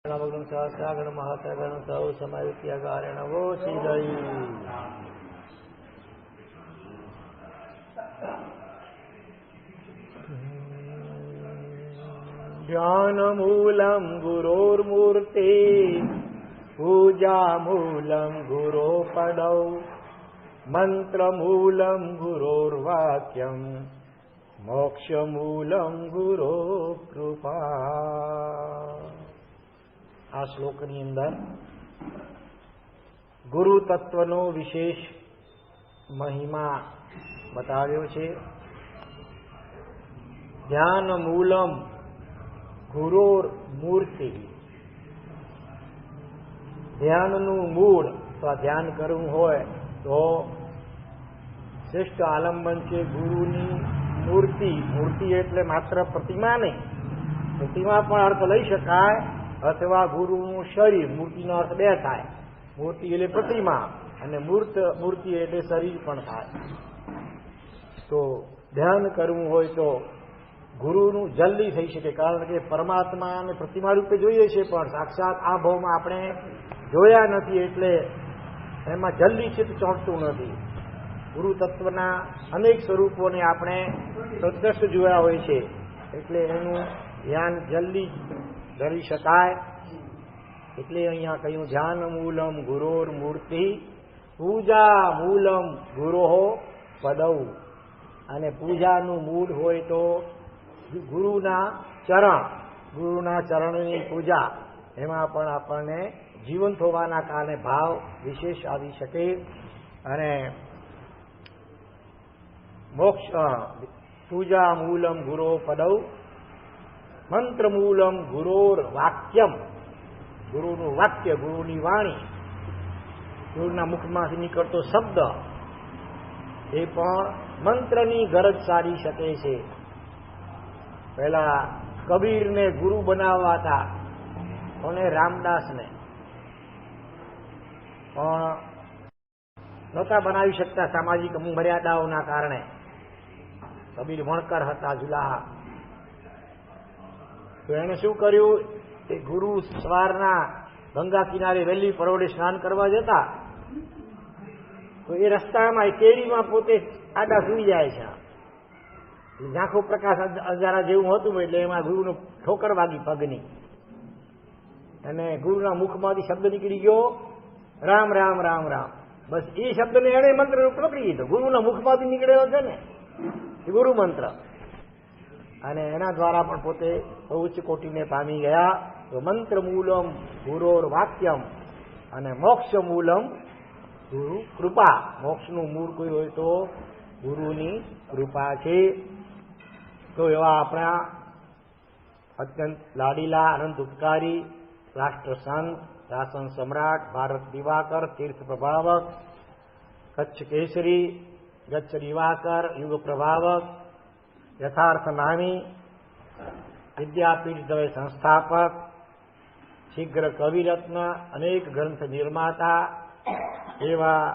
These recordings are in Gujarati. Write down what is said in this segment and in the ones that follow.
ભગવાન સહસ્રાગણ મહાસાગણ સૌ સમાયુક્ત્યાગારેણ વો શ્રી ધ્યાનમૂલમ ગુરોર્મૂર્તિ પૂજામૂલમ ગુરોપદૌ મંત્રમૂલમ ગુરોર્વાક્યમ મોક્ષમૂલમ ગુરો કૃપા. આ શ્લોકની અંદર ગુરુ તત્વનો વિશેષ મહિમા બતાવ્યો છે. ધ્યાન મૂલમ ગુરોર મૂર્તિ. ધ્યાનનું મૂળ તો ધ્યાન કરવું હોય તો શ્રેષ્ઠ આલંબન છે ગુરુની મૂર્તિ. મૂર્તિ એટલે માત્ર પ્રતિમા નહીં, પ્રતિમા પણ અર્થ લઈ શકાય અથવા ગુરુનું શરીર. મૂર્તિનો અર્થ બે થાય. મૂર્તિ એટલે પ્રતિમા અને મૂર્તિ એટલે શરીર પણ થાય. તો ધ્યાન કરવું હોય તો ગુરુનું જલ્દી થઈ શકે, કારણ કે પરમાત્મા અમે પ્રતિમા રૂપે જોઈએ છીએ પણ સાક્ષાત આ ભાવમાં આપણે જોયા નથી, એટલે એમાં જલ્દી ચિત્ત ચોંટતું નથી. ગુરુ તત્વના અનેક સ્વરૂપોને આપણે પ્રત્યક્ષ જોયા હોય છે, એટલે એનું ધ્યાન જલ્દી ધરી શકાય. એટલે અહીંયા કહ્યું ધ્યાન મૂલમ ગુરોર મૂર્તિ પૂજા મૂલમ ગુરોહો પદૌ. અને પૂજાનું મૂળ હોય તો ગુરુના ચરણની પૂજા. એમાં પણ આપણને જીવંત હોવાના કારણે ભાવ વિશેષ આવી શકે. અને મોક્ષ પૂજા મૂલમ ગુરો પદૌ મંત્ર મૂલમ ગુરોર વાક્યમ. ગુરુનું વાક્ય, ગુરુની વાણી, ગુરુના મુખમાંથી નીકળતો શબ્દ એ પણ મંત્રની ગરજ સારી શકે છે. પહેલા કબીરને ગુરુ બનાવવા હતા, કોને? રામદાસને. પણ નહોતા બનાવી શકતા સામાજિક મર્યાદાઓના કારણે. કબીર વણકર હતા, જુલાહા. તો એને શું કર્યું? એ ગુરુ સવારના ગંગા કિનારે વહેલી પરોઢે સ્નાન કરવા જતા, તો એ રસ્તામાં કેરીમાં પોતે આડા સૂઈ જાય છે. ઝાંખો પ્રકાશ અજારા જેવું હતું, એટલે એમાં ગુરુનો ઠોકર વાગી પગની, અને ગુરુના મુખમાંથી શબ્દ નીકળી ગયો રામ રામ રામ રામ. બસ એ શબ્દને એણે મંત્ર રૂપ પકડી લીધો. ગુરુના મુખમાંથી નીકળેલો છે ને એ ગુરુ મંત્ર, અને એના દ્વારા પણ પોતે બહુ ઉચ્ચ કોટીને પામી ગયા. તો મંત્ર મૂલમ ગુરોર વાક્યમ અને મોક્ષ મૂલમ ગુરુ કૃપા. મોક્ષનું મૂળ કોઈ હોય તો ગુરુની કૃપા છે. તો એવા આપણા અત્યંત લાડીલા અનંત ઉપકારી રાષ્ટ્ર સંત, શાસન સમ્રાટ, ભારત દિવાકર, તીર્થ પ્રભાવક, કચ્છ કેસરી, ગચ્છ દિવાકર, યુગ પ્રભાવક, યથાર્થ નામી, વિદ્યાપીઠ દ્વય સંસ્થાપક, શીઘ્ર કવિરત્ન, અનેક ગ્રંથ નિર્માતા એવા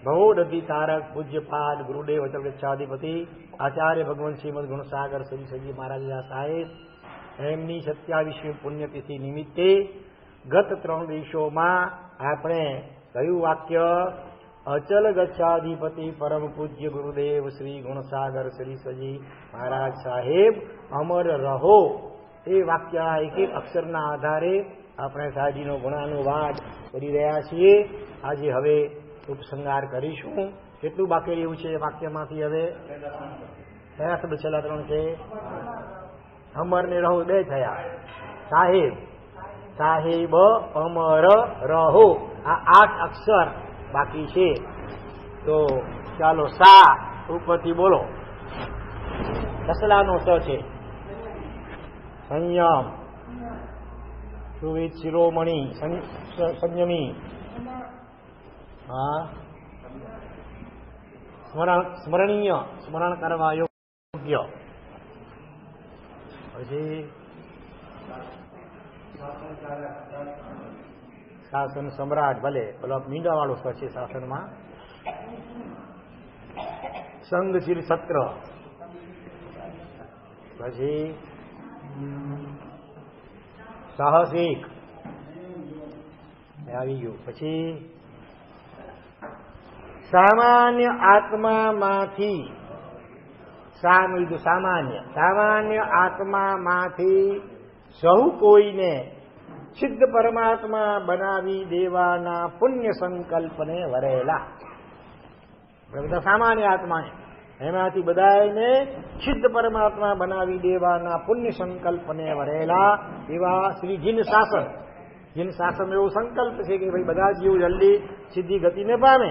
ભવોદધિ તારક પૂજ્યપાદ ગુરુદેવ અચલ ગચ્છાધિપતિ આચાર્ય ભગવાન શ્રીમદ ગુણસાગર શ્રી સજી મહારાજ સાહેબ, એમની 27મી પુણ્યતિથિ નિમિત્તે ગત 3 દિવસોમાં આપણે કયું વાક્ય? અચલ ગચ્છાધિપતિ પરમ પૂજ્ય ગુરુદેવ શ્રી ગુણસાગર શ્રી સજી મહારાજ સાહેબ અમર રહો. એ વાક્યના એક એક અક્ષરના આધારે આપણે સાહેબજીનો ગુણાનુવાદ કરી રહ્યા છીએ. આજે હવે ઉપસંહાર કરીશું. કેટલું બાકી રહ્યું છે વાક્યમાંથી? હવે કયા શબ્દ છેલ્લા 3 છે? અમર ને રહો 2 થયા. સાહેબ, સાહેબ, અમર, રહો, આ 8 અક્ષર બાકી છે. તો ચાલો સા ઉપરથી બોલો. સસલાનો સ છે. સંયમ, સુવિત, શિરોમણી, સંયમી, હા, સ્મરણીય, સ્મરણ કરવા યોગ્ય. પછી શાસન સમ્રાટ, ભલે પેલો મીંડા વાળો સ છે શાસનમાં. સંઘશીલ સત્ર, પછી સાહસિક, આવી ગયું. પછી સામાન્ય આત્મામાંથી સામાન્ય આત્મામાંથી સહુ કોઈને સિદ્ધ પરમાત્મા બનાવી દેવાના પુણ્ય સંકલ્પને વરેલા. બધા સામાન્ય આત્મા એમાંથી બધાને સિદ્ધ પરમાત્મા બનાવી દેવાના પુણ્ય સંકલ્પને વરેલા એવા શ્રી જીન શાસન એવો સંકલ્પ છે કે ભાઈ બધા જીવ જલ્દી સિદ્ધિ ગતિને પામે.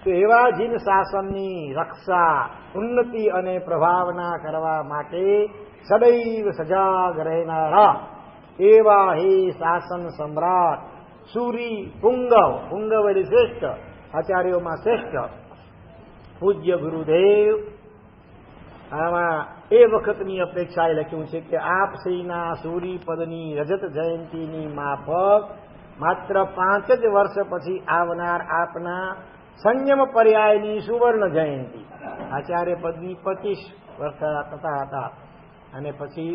તો એવા જીન શાસનની રક્ષા, ઉન્નતિ અને પ્રભાવના કરવા માટે સદૈવ સજાગ રહેનારા એવા હે શાસન સમ્રાટ સૂરી પુંગવ એટલે શ્રેષ્ઠ, આચાર્યોમાં શ્રેષ્ઠ પૂજ્ય ગુરુદેવ. આમાં એ વખતની અપેક્ષાએ લખ્યું છે કે આપ શ્રીના સૂરીપદની રજત જયંતિની માફક માત્ર 5 જ વર્ષ પછી આવનાર આપના સંયમ પર્યાયની સુવર્ણ જયંતિ. આચાર્ય પદની 25 વર્ષ થતા હતા અને પછી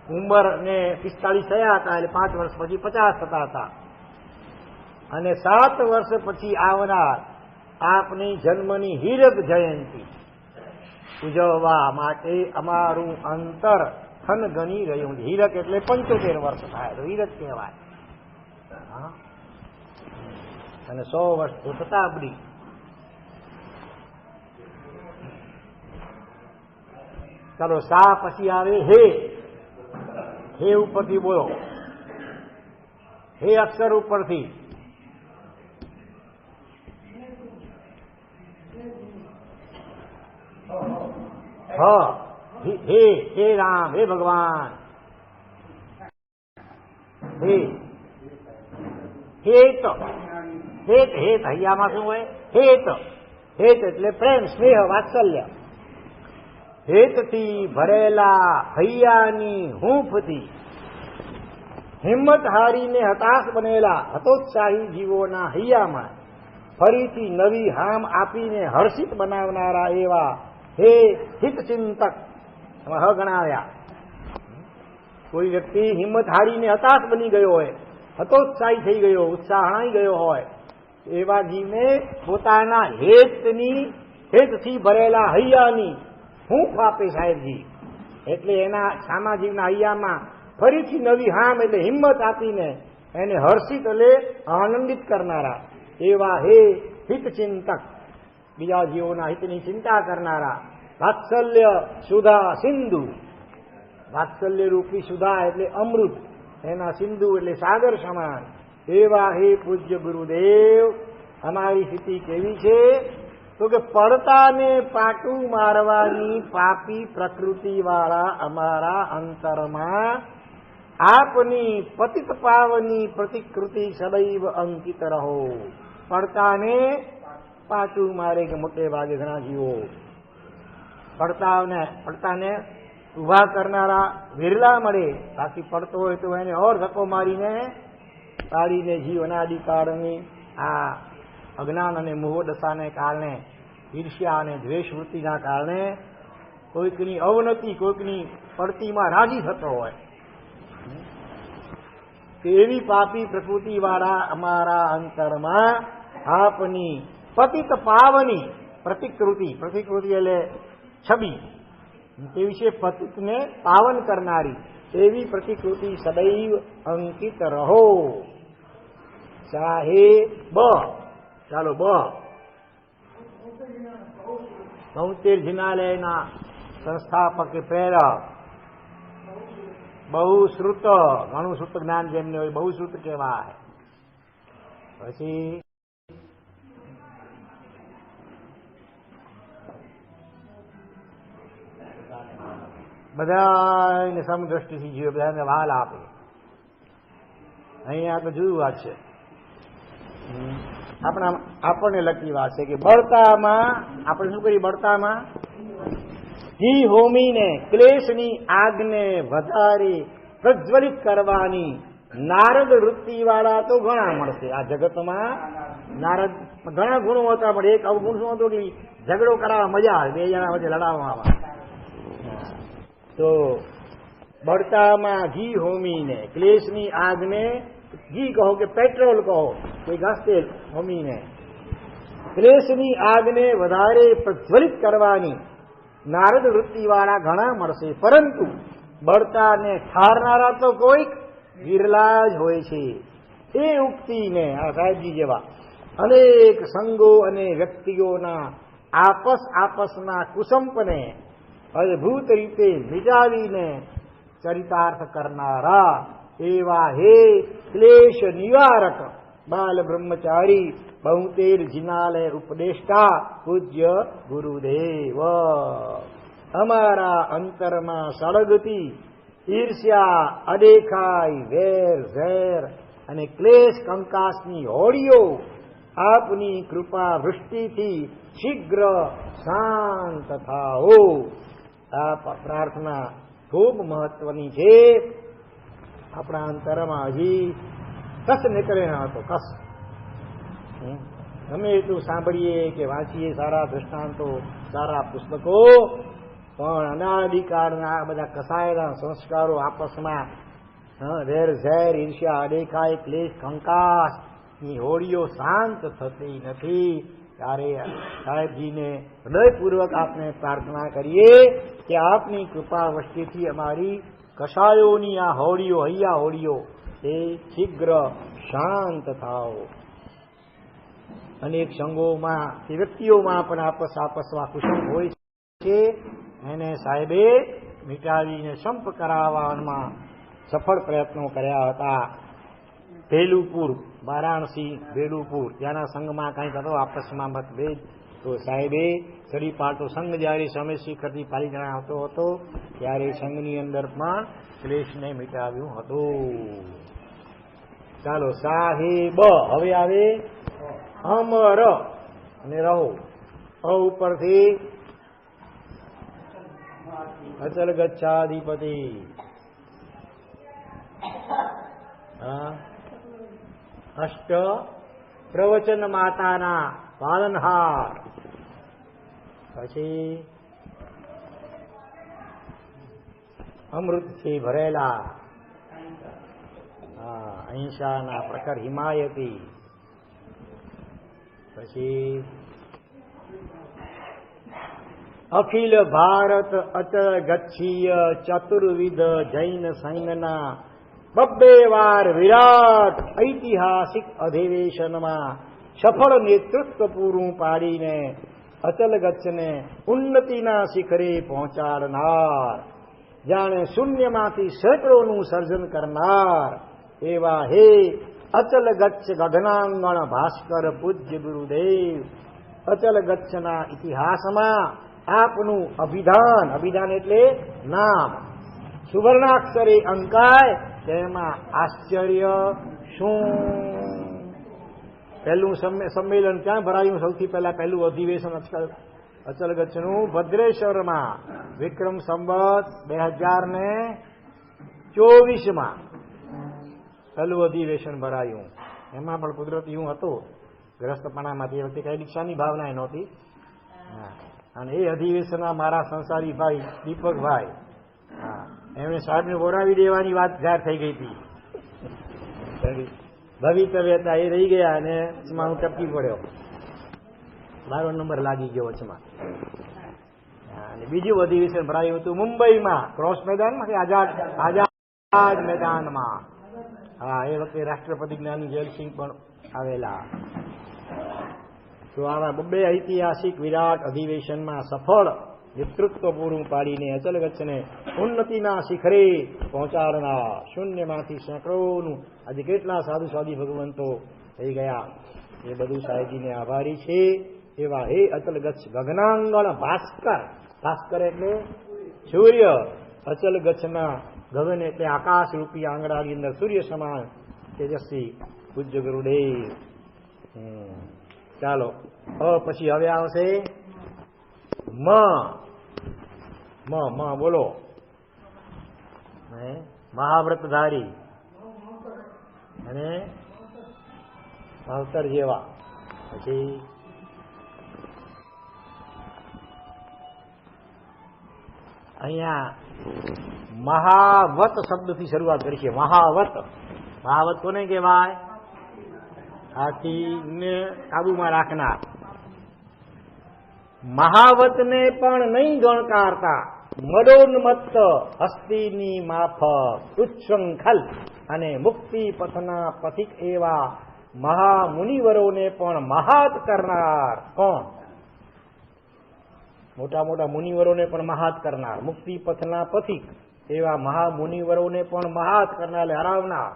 ઉંમરને 45 થયા હતા, એટલે 5 વર્ષ પછી 50 થતા હતા. અને 7 વર્ષ પછી આવનાર આપની જન્મની હીરક જયંતિ ઉજવવા માટે અમારું અંતર થનગની રહ્યું છે. હીરક એટલે 75 વર્ષ થાય તો હીરક કહેવાય. અને 100 વર્ષ તો શતાબ્દી. ચાલો સા પછી આવે હે ઉપરથી બોલો. હે અક્ષર ઉપરથી હે રામ, હે ભગવાન. હેત હૈયામાં શું હોય? હેત એટલે પ્રેમ, સ્નેહ, વાત્સલ્ય. હેતથી ભરેલા હૈયાની હૂંફથી હિંમત હારીને હતાશ બનેલા હતોત્સાહી જીવોના હૈયામાં ફરીથી નવી હામ આપીને હર્ષિત બનાવનારા એવા હે હિતચિંતક. હ ગણાવ્યા. કોઈ વ્યક્તિ હિંમત હારીને હતાશ બની ગયો હોય, હતોત્સાહી થઈ ગયો, ઉત્સાહ હણાઈ ગયો હોય, એવા જીવને પોતાના હેતથી ભરેલા હૈયાની હૂંફ આપે સાહેબજી. એટલે એના સામાજિકના હૈયામાં ફરીથી નવી હામ એટલે હિંમત આપીને એને હર્ષિત એટલે આનંદિત કરનારા એવા હે હિતચિંતક, બીજા જીવોના હિતની ચિંતા કરનારા. વાત્સલ્ય સુધા સિંધુ, વાત્સલ્ય રૂપી સુધા એટલે અમૃત, એના સિંધુ એટલે સાગર સમાન એવા હે પૂજ્ય ગુરુદેવ. અમારી સ્થિતિ કેવી છે? તો કે પડતાને પાટું મારવાની પાપી પ્રકૃતિવાળા અમારા અંતરમાં આપની પતિત પાવની પ્રતિકૃતિ સદૈવ અંકિત રહો. પડતાને પાટું મારે કે મોટે ભાગે ઘણા જીવો પડતાને ઉભા કરનારા વિરલા મળે. બાકી પડતો હોય તો એને ઓર ધક્કો મારીને પાડીને જીવ અનાદિકાળની આ અજ્ઞાન અને મોહ દશાને કારણે, ઈર્ષ્યા અને દ્વેષ વૃત્તિના કારણે કોઈકની અવનતિ, કોઈકની પડતીમાં રાજી થતો હોય. એવી પાપી પ્રકૃતિવાળા અમારા અંતરમાં આપની પતિત પાવની પ્રતિકૃતિ એટલે છબી, તે વિશે પતિતને પાવન કરનારી એવી પ્રતિકૃતિ સદૈવ અંકિત રહો. સાહેબ ચાલો 72 જિનાલયના સંસ્થાપક પ્રેરક, બહુશ્રુત, ઘણું શ્રુત જ્ઞાન જેમને હોય બહુશ્રુત કહેવાય. પછી બધાને સમદ્રષ્ટિથી જીવે, બધાને વાલ આપે. અહીંયા તો જુદી વાત છે. આપણને લગતી વાત છે કે બળતામાં આપણે શું કરીએ? બળતામાં ઘી હોમીને ક્લેશની આગને વધારે પ્રજ્વલિત કરવાની નારદ વૃત્તિવાળા તો ઘણા મળશે આ જગતમાં. નારદ ઘણા ગુણો હતા, પણ એક અવગુણ શું હતો કે ઝઘડો કરાવવા મજા આવે, બે જણા વચ્ચે લડાવવામાં. તો બળતામાં ઘી હોમીને, ક્લેશની આગને ઘી કહો કે પેટ્રોલ કહો કે ઘાસતેલ હોમીને, ક્લેશની આગને વધારે પ્રજ્વલિત કરવાની નારદ વૃત્તિવાળા ઘણા મળશે, પરંતુ બળતાને ઠારનારા તો કોઈક વિરલા જ હોય છે. એ ઉક્તિને આ સાહેબજી જેવા અનેક સંગો અને વ્યક્તિઓના આપસના કુસંપને અદભુત રીતે મિટાવીને ચરિતાર્થ કરનારા એવા હે ક્લેશ નિવારક બાલ બ્રહ્મચારી બહુતેર જિનાલય ઉપદેષ્ટા પૂજ્ય ગુરુદેવ, અમારા અંતરમાં સળગતી ઈર્ષ્યા, અદેખાઈ, વેર ઝેર અને ક્લેશ કંકાસની હોડીઓ આપની કૃપા વૃષ્ટિથી શીઘ્ર શાંત થાઓ. આ પ્રાર્થના ખૂબ મહત્વની છે. આપણા અંતરમાં હજી કસ નીકળે ન હતો. કસ ગમે એટલું સાંભળીએ કે વાંચીએ સારા દૃષ્ટાંતો, સારા પુસ્તકો, પણ અનાદિકાળના આ બધા કસાયેલા સંસ્કારો આપસમાં વેર ઝેર, ઈર્ષ્યા, અદેખાઈ, ક્લેશ કંકાસની હોડીઓ શાંત થતી નથી. ત્યારે સાહેબજીને હૃદયપૂર્વક આપને પ્રાર્થના કરીએ કે આપની કૃપા વૃષ્ટિથી અમારી કસાયોની આ હોડીઓ, હૈયા હોડીઓ એ શીઘ્ર શાંત થાઓ. અનેક સંગોમાં કે વ્યક્તિઓમાં પણ આપસમાં કુસુમ હોય છે, એને સાહેબે મિટાવીને સંપ કરાવવામાં સફળ પ્રયત્નો કર્યા હતા. ભેલુપુર, વારાણસી ભેલુપુર, ત્યાંના સંઘમાં કંઈક હતો આપસમાં મતભેદ, તો સાહેબે ચડી પાડતો સંઘ જ્યારે સમય શિખરથી પાલિતાણા આવતો હતો ત્યારે સંઘની અંદર પણ ક્લેશને મિટાવ્યું હતું. ચાલો સાહેબ, હવે આવે અમર અને રહો. અ ઉપરથી અચલ ગચ્છાધિપતિ, અષ્ટ પ્રવચન માતાના પાલનહાર, પછી અમૃતથી ભરેલા, અહિંસાના પ્રખર હિમાયતી, પછી અખિલ ભારત અચળ ગચ્છીય ચતુર્વિધ જૈન સૈન્યના 2 વાર વિરાટ ઐતિહાસિક અધિવેશનમાં સફળ નેતૃત્વ પૂરું પાડીને અચલ ગચ્છને ઉન્નતિના શિખરે પહોંચાડનાર, જાણે શૂન્યમાંથી સેંકડોનું સર્જન કરનાર એવા હે અચલ ગચ્છ ગગનાંગણ ભાસ્કર પૂજ્ય ગુરુદેવ, અચલ ગચ્છના ઇતિહાસમાં આપનું અભિધાન, અભિધાન એટલે નામ, સુવર્ણાક્ષરે અંકાય તેમાં આશ્ચર્ય શું. પહેલું સંમેલન ક્યાં ભરાયું? સૌથી પહેલા પહેલું અધિવેશન અચલ ગચ્છનું ભદ્રેશ્વરમાં વિક્રમ સંવત 2024માં પહેલું અધિવેશન ભરાયું. એમાં પણ કુદરતી હું હતો ગ્રસ્તપણામાંથી, એ વખતે કઈ દીક્ષાની ભાવના નહોતી. અને એ અધિવેશનમાં મારા સંસારી ભાઈ દીપકભાઈ, એમણે સાહેબને બોલાવી દેવાની વાત જાહેર થઈ ગઈ હતી. ભવિતવ્ય હતા એ રહી ગયા અને વચમાં હું ટપકી પડ્યો, 12 નંબર લાગી ગયો વચમાં. અને બીજું અધિવેશન ભરાયું હતું મુંબઈમાં, ક્રોસ મેદાનમાં કે આઝાદ મેદાનમાં. હા, એ વખતે રાષ્ટ્રપતિ જ્ઞાની જયલસિંહ પણ આવેલા. તો આવા 2 ઐતિહાસિક વિરાટ અધિવેશનમાં સફળ નેતૃત્વ પૂરું પાડીને અચલ ગચ્છને ઉન્નતિના શિખરે પહોંચાડનાર, શૂન્યમાંથી સેંકડોનું આજે કેટલા સાધુ સાધી ભગવંતો થઈ ગયા, એ બધું સાહેબજીને આભારી છે. એવા હે અચલ ગચ્છ ગગનાંગણ ભાસ્કર, ભાસ્કર એટલે સૂર્ય, અચલ ગચ્છના ગગન એટલે આકાશ રૂપી આંગણાની અંદર સૂર્ય સમાન તેજસ્વી પૂજ્ય ગુરુદેવ. ચાલો પછી હવે આવશે મ. બોલો. મહાવ્રતધારી અને માવતર જેવા. પછી અહીંયા મહાવત શબ્દથી શરૂઆત કરી છે. મહાવત, મહાવત કોને કહેવાય? હાથીને કાબુમાં રાખનાર. મહાવતને પણ નહીં ગણકારતા મદોન્મત્ત હસ્તીની માફક ઉચ્છૃંખલ અને મુક્તિ પથના પથિક એવા મહામુનિવરોને પણ મહાત કરનાર. કોણ? મોટા મોટા મુનિવરોને પણ મહાત કરનાર, મુક્તિ પથના પથિક એવા મહામુનિવરોને પણ મહાત કરનાર, હરાવનાર.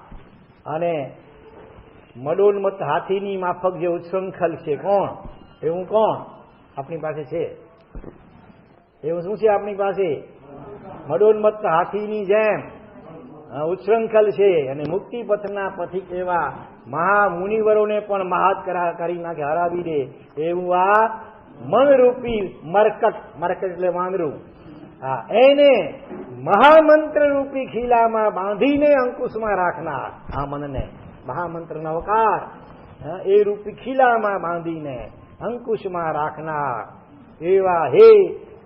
અને મદોન્મત્ત હાથીની માફક જે ઉચ્છૃંખલ છે, કોણ? એવું કોણ આપણી પાસે છે? એવું શું છે આપણી પાસે? મદોન્મત્ત હાથીની જેમ ઉચ્છૃંખલ છે અને મુક્તિ પથના પથિક એવા મહામુનિવરોને પણ મહાત કરી નાખે, હરાવી દે એવું આ મનરૂપી મરકટ, મરકટ એટલે વાંદરું, હા, એને મહામંત્ર રૂપી ખીલામાં બાંધીને અંકુશમાં રાખનાર. આ મનને મહામંત્રનો અવકાર એ રૂપી ખીલામાં બાંધીને અંકુશમાં રાખનાર એવા હે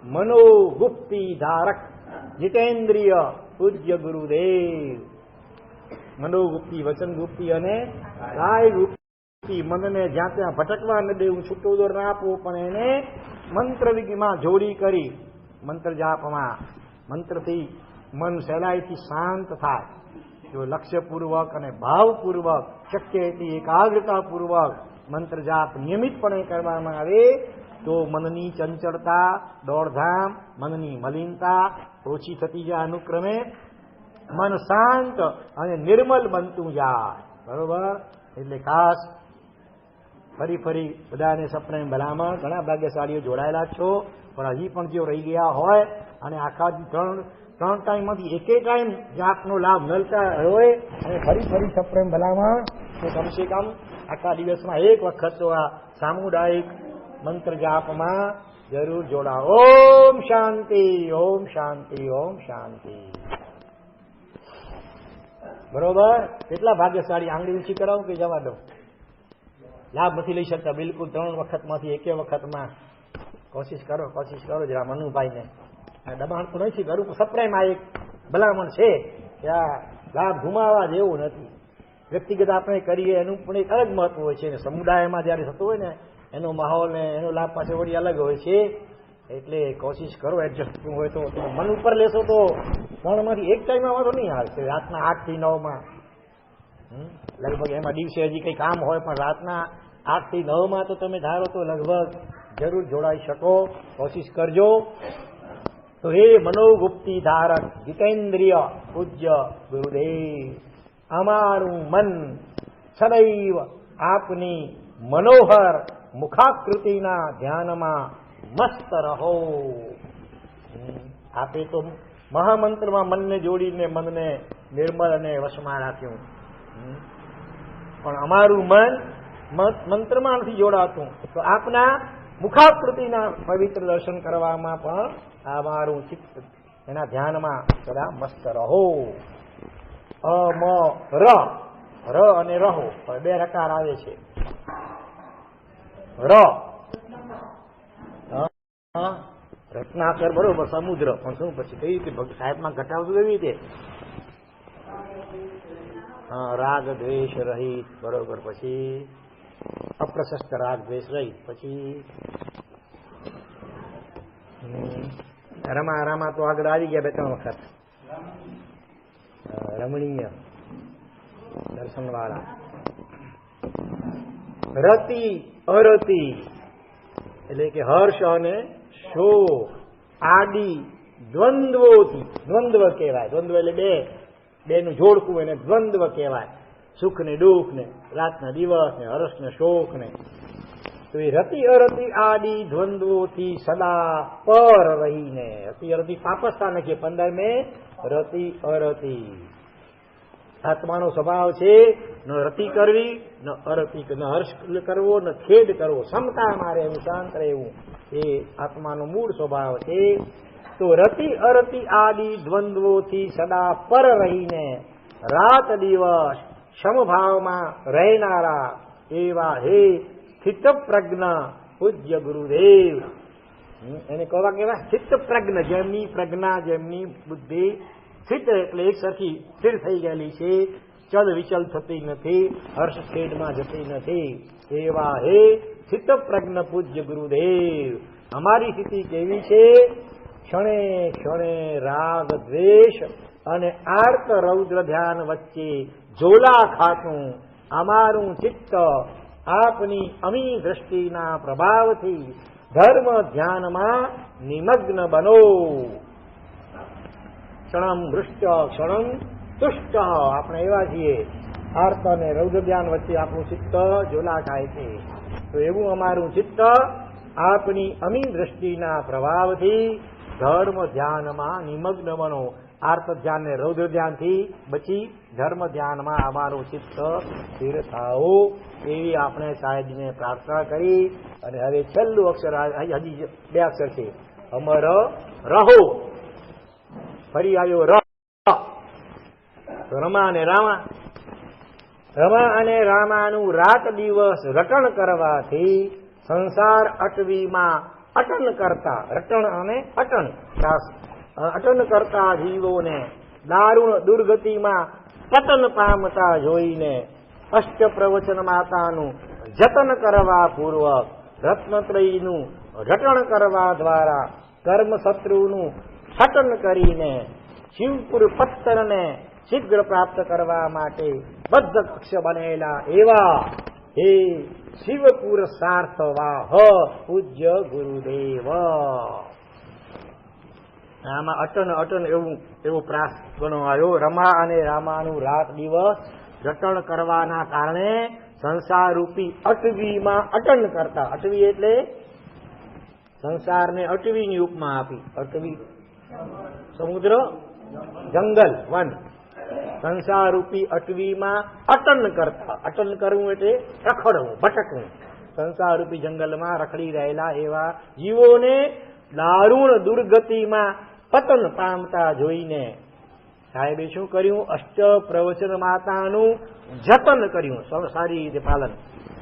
મનોગુપ્તી ધારક જીતેન્દ્રિય પૂજ્ય ગુરુદેવ. મનોગુપ્તી, વચનગુપ્તી અને કાય ગુપ્તી મનને જ્યાં ત્યાં ભટકવા ન દેવું, છૂટો દોર ના આપવો, પણ એને મંત્ર વિધિમાં જોડી કરી મંત્ર જાપમાં, મંત્રથી મન સહેલાઈથી શાંત થાય. જો લક્ષ્યપૂર્વક અને ભાવપૂર્વક, શક્ય એટલી એકાગ્રતાપૂર્વક મંત્ર જાપ નિયમિતપણે કરવામાં આવે તો મનની ચંચળતા, દોડધામ, મનની મલિનતા ઓછી થતી જાય. અનુક્રમે મન શાંત અને નિર્મલ બનતું જાય. બરોબર? એટલે ખાસ ફરી બધાને સપ્રેમ ભલામણ. ઘણા ભાગ્યશાળીઓ જોડાયેલા છો, પણ હજી પણ જો રહી ગયા હોય અને આખા ત્રણ ટાઈમમાંથી એકે ટાઈમ જાપનો લાભ મળતા હોય અને ફરી સપ્રેમ ભલામણ તો કમસે કમ આખા દિવસમાં એક વખત તો આ સામુદાયિક મંત્ર જાપમાં જરૂર જોડાઓ. ઓમ શાંતિ, ઓમ શાંતિ, ઓમ શાંતિ. બરોબર? કેટલા ભાગ્યશાળી? આંગળી ઊંચી કરાવું કે જવા દો? લાભ નથી લઈ શકતા બિલકુલ. 3 વખતમાંથી એકે વખતમાં કોશિશ કરો જરા મનુભાઈને. દબાણ તો નથી કરું, સપ્રેમમાં એક ભલામણ છે કે આ લાભ ગુમાવવા જેવું નથી. વ્યક્તિગત આપણે કરીએ એનું પણ એક અલગ મહત્વ હોય છે, ને સમુદાયમાં જયારે થતું હોય ને એનો માહોલ ને એનો લાભ પાસે વળી અલગ હોય છે. એટલે કોશિશ કરો, એડજસ્ટ હોય તો. મન ઉપર લેશો તો 3માંથી એક ટાઈમમાં વાંધો નહીં આવશે. રાતના 8 થી 9માં લગભગ, એમાં દિવસે હજી કંઈ કામ હોય, પણ રાતના 8 થી 9માં તો તમે ધારો તો લગભગ જરૂર જોડાઈ શકો. કોશિશ કરજો. તો હે મનોગુપ્તી ધારક જીતેન્દ્રિય પૂજ્ય ગુરુદેવ, અમારું મન સદૈવ આપની મનોહર મુખાકૃતિના ધ્યાનમાં મસ્ત રહો. આપે તો મહામંત્રમાં મનને જોડીને મનને નિર્મળ અને વશમાં રાખ્યું, પણ અમારું મન મંત્રમાં નથી જોડાતું. તો આપના મુખાકૃતિના પવિત્ર દર્શન કરવામાં પણ અમારું ચિત્ત એના ધ્યાનમાં સદા મસ્ત રહો. અમ ર અને રહો 2 રકાર આવે છે. ર રત્નાકર, બરોબર, સમુદ્ર. પણ શું પછી કઈ રીતે સાહેબમાં ઘટાડતું એવી રીતે? રાગ દ્વેષ રહિત, બરોબર. પછી અપ્રશસ્ત રાગ દ્વેષ રહિત. પછી રમા તો આગળ આવી ગયા 2-3 વખત. રમણીય દર્શન વાળા. રતિ અરતિ એટલે કે હર્ષ અને શોક આદિ દ્વંદ્વોથી, દ્વંદ્વ કહેવાય. દ્વંદ્વ એટલે બેનું જોડકું, એને દ્વંદ્વ કહેવાય. સુખ ને દુઃખ ને, રાતના દિવસ ને, હર્ષ ને શોક ને. તો એ રતિ અરતિ આદિ દ્વંદ્વોથી સદા પર રહીને, રતિ અરતિ પાપસ્થા નથી, 15 રતિ અરતિ આત્માનો સ્વભાવ છે. ન રતિ કરવી, ન અરતિ, ન હર્ષ કરવો, ન ખેદ કરવો, સમતામાં રહેવું, શાંત રહેવું, એ આત્માનો મૂળ સ્વભાવ છે. તો રતિ અરતિ આદિ દ્વંદ્વોથી સદા પર રહીને રાત દિવસ સમભાવમાં રહેનારા એવા હે સ્થિત પ્રજ્ઞ પૂજ્ય ગુરુદેવ. એને કહેવા સ્થિત પ્રજ્ઞ, જેમની પ્રજ્ઞા, જેમની બુદ્ધિ સ્થિત એટલે એક સરખી સ્થિર થઈ ગયેલી છે, ચલ વિચલ થતી નથી, હર્ષ ખેડમાં જતી નથી. એવા હે સ્થિત પ્રજ્ઞ પૂજ્ય ગુરુદેવ, અમારી સ્થિતિ કેવી છે? ક્ષણે ક્ષણે રાગ દ્વેષ અને આર્ત રૌદ્ર ધ્યાન વચ્ચે ઝોલા ખાતું અમારું ચિત્ત આપની અમી દ્રષ્ટિના પ્રભાવથી ધર્મ ધ્યાનમાં નિમગ્ન બનો. ક્ષણમ હૃષ્ટ ક્ષણમ તુષ્ટ, આપણે એવા છીએ, આર્ત અને રૌદ્ર ધ્યાન વચ્ચે આપણું ચિત્ત ઝોલા ખાય છે. તો એવું અમારું ચિત્ત આપની અમી દ્રષ્ટિના પ્રભાવથી ધર્મ ધ્યાનમાં નિમગ્ન બનો. આર્ત ધ્યાન ને રૌદ્ર ધ્યાનથી બચી ધર્મ ધ્યાનમાં અમારું ચિત્ત સ્થિર થાઓ, એવી આપણે સાહેબને પ્રાર્થના કરી. અને હવે છેલ્લું અક્ષર, હજી 2 અક્ષર છે, અમર રહો. ફરી આવ્યો ર. રમા અને રામા, રમા અને રામાનું રાત દિવસ રટણ કરવાથી સંસાર અટવીમાં અટન કરતા, રટણ અને અટન, અટન કરતા જીવોને દારૂણ દુર્ગતિમાં પતન પામતા જોઈને અષ્ટ પ્રવચન માતાનું જતન કરવા પૂર્વક રત્નત્રયીનું રટણ કરવા દ્વારા કર્મ શત્રુનું હટન કરીને શિવપુર પત્તરને શીઘ્ર પ્રાપ્ત કરવા માટે બદ્ધ કક્ષ બનેલા એવા હે શિવપુર સાર્થવાહ પૂજ્ય ગુરુદેવ. આમાં અટન અટન એવો પ્રાસ ગણો આવ્યો. રમા અને રામાનું રાત દિવસ રટણ કરવાના કારણે સંસાર રૂપી અટવીમાં અટન કરતા, અટવી એટલે સંસારને અટવીની ઉપમા આપી. અટવી સમુદ્ર, જંગલ, વન. સંસાર રૂપી અટવીમાં અટન કરતા, અટન કરવું એટલે રખડવું, ભટકવું. સંસાર રૂપી જંગલમાં રખડી રહેલા એવા જીવોને દારૂણ દુર્ગતિમાં પતન પામતા જોઈને સાહેબે શું કર્યું? અષ્ટ પ્રવચન માતાનું જતન કર્યું, સારી રીતે પાલન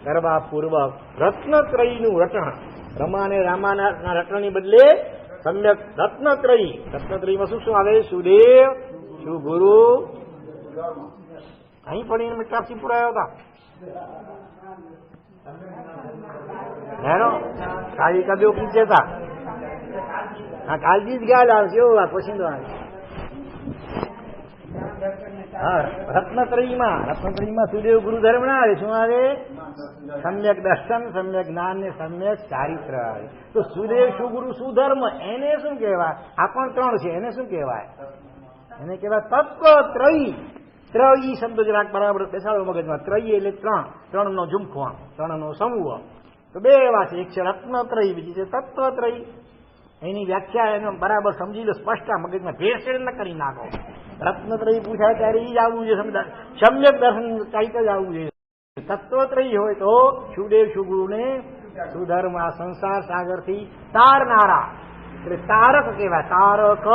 કરવા પૂર્વક રત્નત્રયીનું રટણ. રમા અને રામાના રટણની બદલે સમ્યક રત્નત્રયી. રત્નત્રયીમાં શું શું આવે? સુદેવ, સુગુરુ. અહીં પણ એને ટ્રાફિક પુરાયો હતા. કાલી કદીઓ પીછે હતા. હા, કાલજી જ ગાલ આવશે પસંદ આવે. હા, રત્નત્રયીમાં સુદેવ ગુરુ ધર્મ ના આવે. શું આવે? સમ્યક દર્શન, સમ્યક જ્ઞાન ને સમ્યક ચારિત્ર આવે. તો સુદેવ સુગુરુ સુધર્મ, એને શું કહેવાય? આ પણ 3 છે. એને શું કહેવાય? એને કહેવાય તત્વત્રયી. ત્રયી શબ્દ જરાક બરાબર બેસાડો મગજમાં. ત્રયી એટલે 3 નો ઝુમખો, 3 નો સમૂહ. તો 2 એવા છે, એક છે રત્નત્રયી, બીજી છે તત્વત્રયી. એની વ્યાખ્યા એને બરાબર સમજી લો, સ્પષ્ટ મગજમાં ભેળસેળ ન કરી નાખો. રત્નત્રયી પૂછાય ત્યારે એ જ આવવું જોઈએ, સમ્યક દર્શન કઈક જ આવવું જોઈએ. તત્વત્રયી હોય તો સુદેવ સુગુરુને સુધર્મ, આ સંસાર સાગરથી તારનારા એટલે તારક કહેવાય. તારક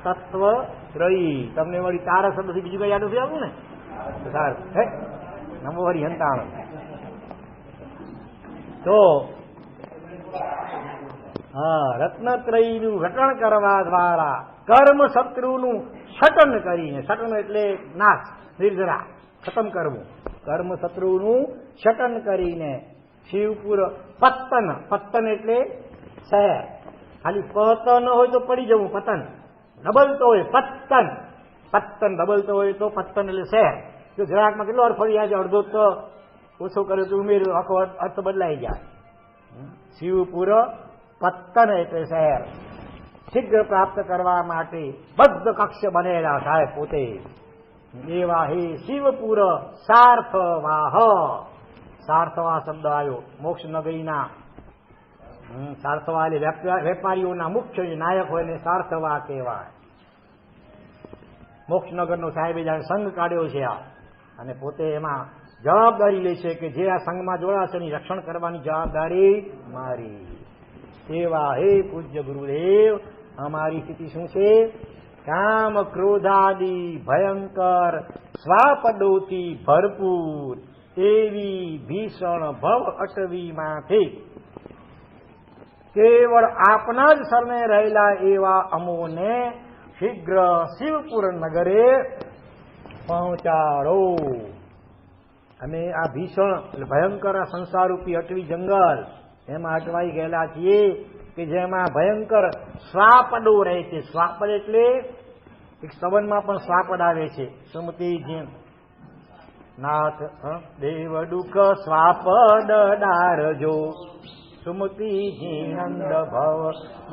તત્વત્રયી. તમને વળી તારક શબ્દથી બીજું કઈ યાદ નથી આવવું ને? સારું, હે નમો હરિ હંતાણ. તો હા, રત્નત્રયીનું રટણ કરવા દ્વારા કર્મ શત્રુનું છટન કરીને, છટન એટલે નાશ, નિર્જરા, ખતમ કરવું. કર્મ શત્રુનું છટન કરીને શિવપુર પત્તન, પત્તન એટલે શહેર. ખાલી પતન હોય તો પડી જવું, પતન ડબલતો હોય પત્તન, પત્તન ડબલતો હોય તો પત્તન એટલે શહેર. જો જરાકમાં કેટલો અર્થ ફરી જાય, અડધો તો ઓછો કર્યો તો ઉમેર્યો, આખો અર્થ બદલાઈ જાય. શિવપુર પત્તન એટલે શહેર. શીઘ્ર પ્રાપ્ત કરવા માટે બદ્ધ કક્ષ બનેલા સાહેબ પોતે એવા હે શિવપુર સાર્થવાહ. સાર્થવાહ શબ્દ આવ્યો મોક્ષ નગરીના. સાર્થવાહ એટલે વેપારીઓના મુખ્ય નાયક હોય ને સાર્થવાહ કહેવાય. મોક્ષનગરનો સાહેબે જાણે સંઘ કાઢ્યો છે આ, અને પોતે એમાં જવાબદારી લે છે કે જે આ સંઘમાં જોડાશે એની રક્ષણ કરવાની જવાબદારી મારી. એવા હે પૂજ્ય ગુરુદેવ, અમારી સ્થિતિ શું છે? કામ ક્રોધાદિ ભયંકર સ્વાપદોથી ભરપૂર એવી ભીષણ ભવ અટવીમાંથી કેવળ આપના જ શરણે રહેલા એવા અમોને શીઘ્ર શિવપુર નગરે પહોંચાડો. અમે આ ભીષણ એટલે ભયંકર આ સંસારરૂપી અટવી જંગલ એમાં અટવાઈ ગયેલા છીએ કે જેમાં ભયંકર શ્વાપડો રહે છે. શ્વાપડ એટલે એક સ્તવનમાં પણ શ્વાપડ આવે છે. સુમતીજી નાથ દેવ દુઃખ સ્વાપડ ડારજો, સુમતીજી નંદ ભવ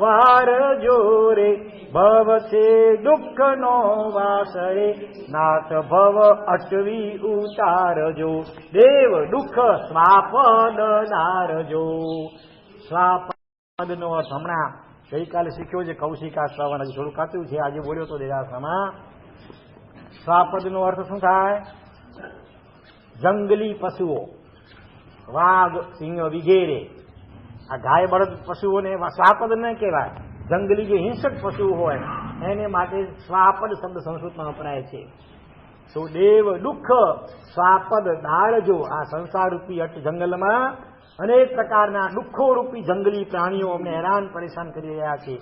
વારજો રે, ભવ છે દુઃખ નો વાસ રે, નાથ ભવ અટવી ઉતારજો, દેવ દુઃખ સ્વાપદ ડારજો. સ્વાપદ નો અર્થ હમણાં ગઈકાલે શીખ્યો છે કૌશિકા શ્રવણ, હજી થોડું કાચું છે, આજે બોલ્યો તો દેરાસરમાં. સ્વાપદ નો અર્થ શું થાય? જંગલી પશુઓ, વાઘ, સિંહ વગેરે. આ ગાય બળદ પશુઓને સ્વાપદ ન કહેવાય. જંગલી જે હિંસક પશુઓ હોય એને માટે સ્વાપદ શબ્દ સંસ્કૃતમાં વપરાય છે. તો દેવ દુઃખ સ્વાપદ ડાળજો. આ સંસાર રૂપી અટ જંગલમાં અનેક પ્રકારના દુઃખો રૂપી જંગલી પ્રાણીઓ અમને હેરાન પરેશાન કરી રહ્યા છે.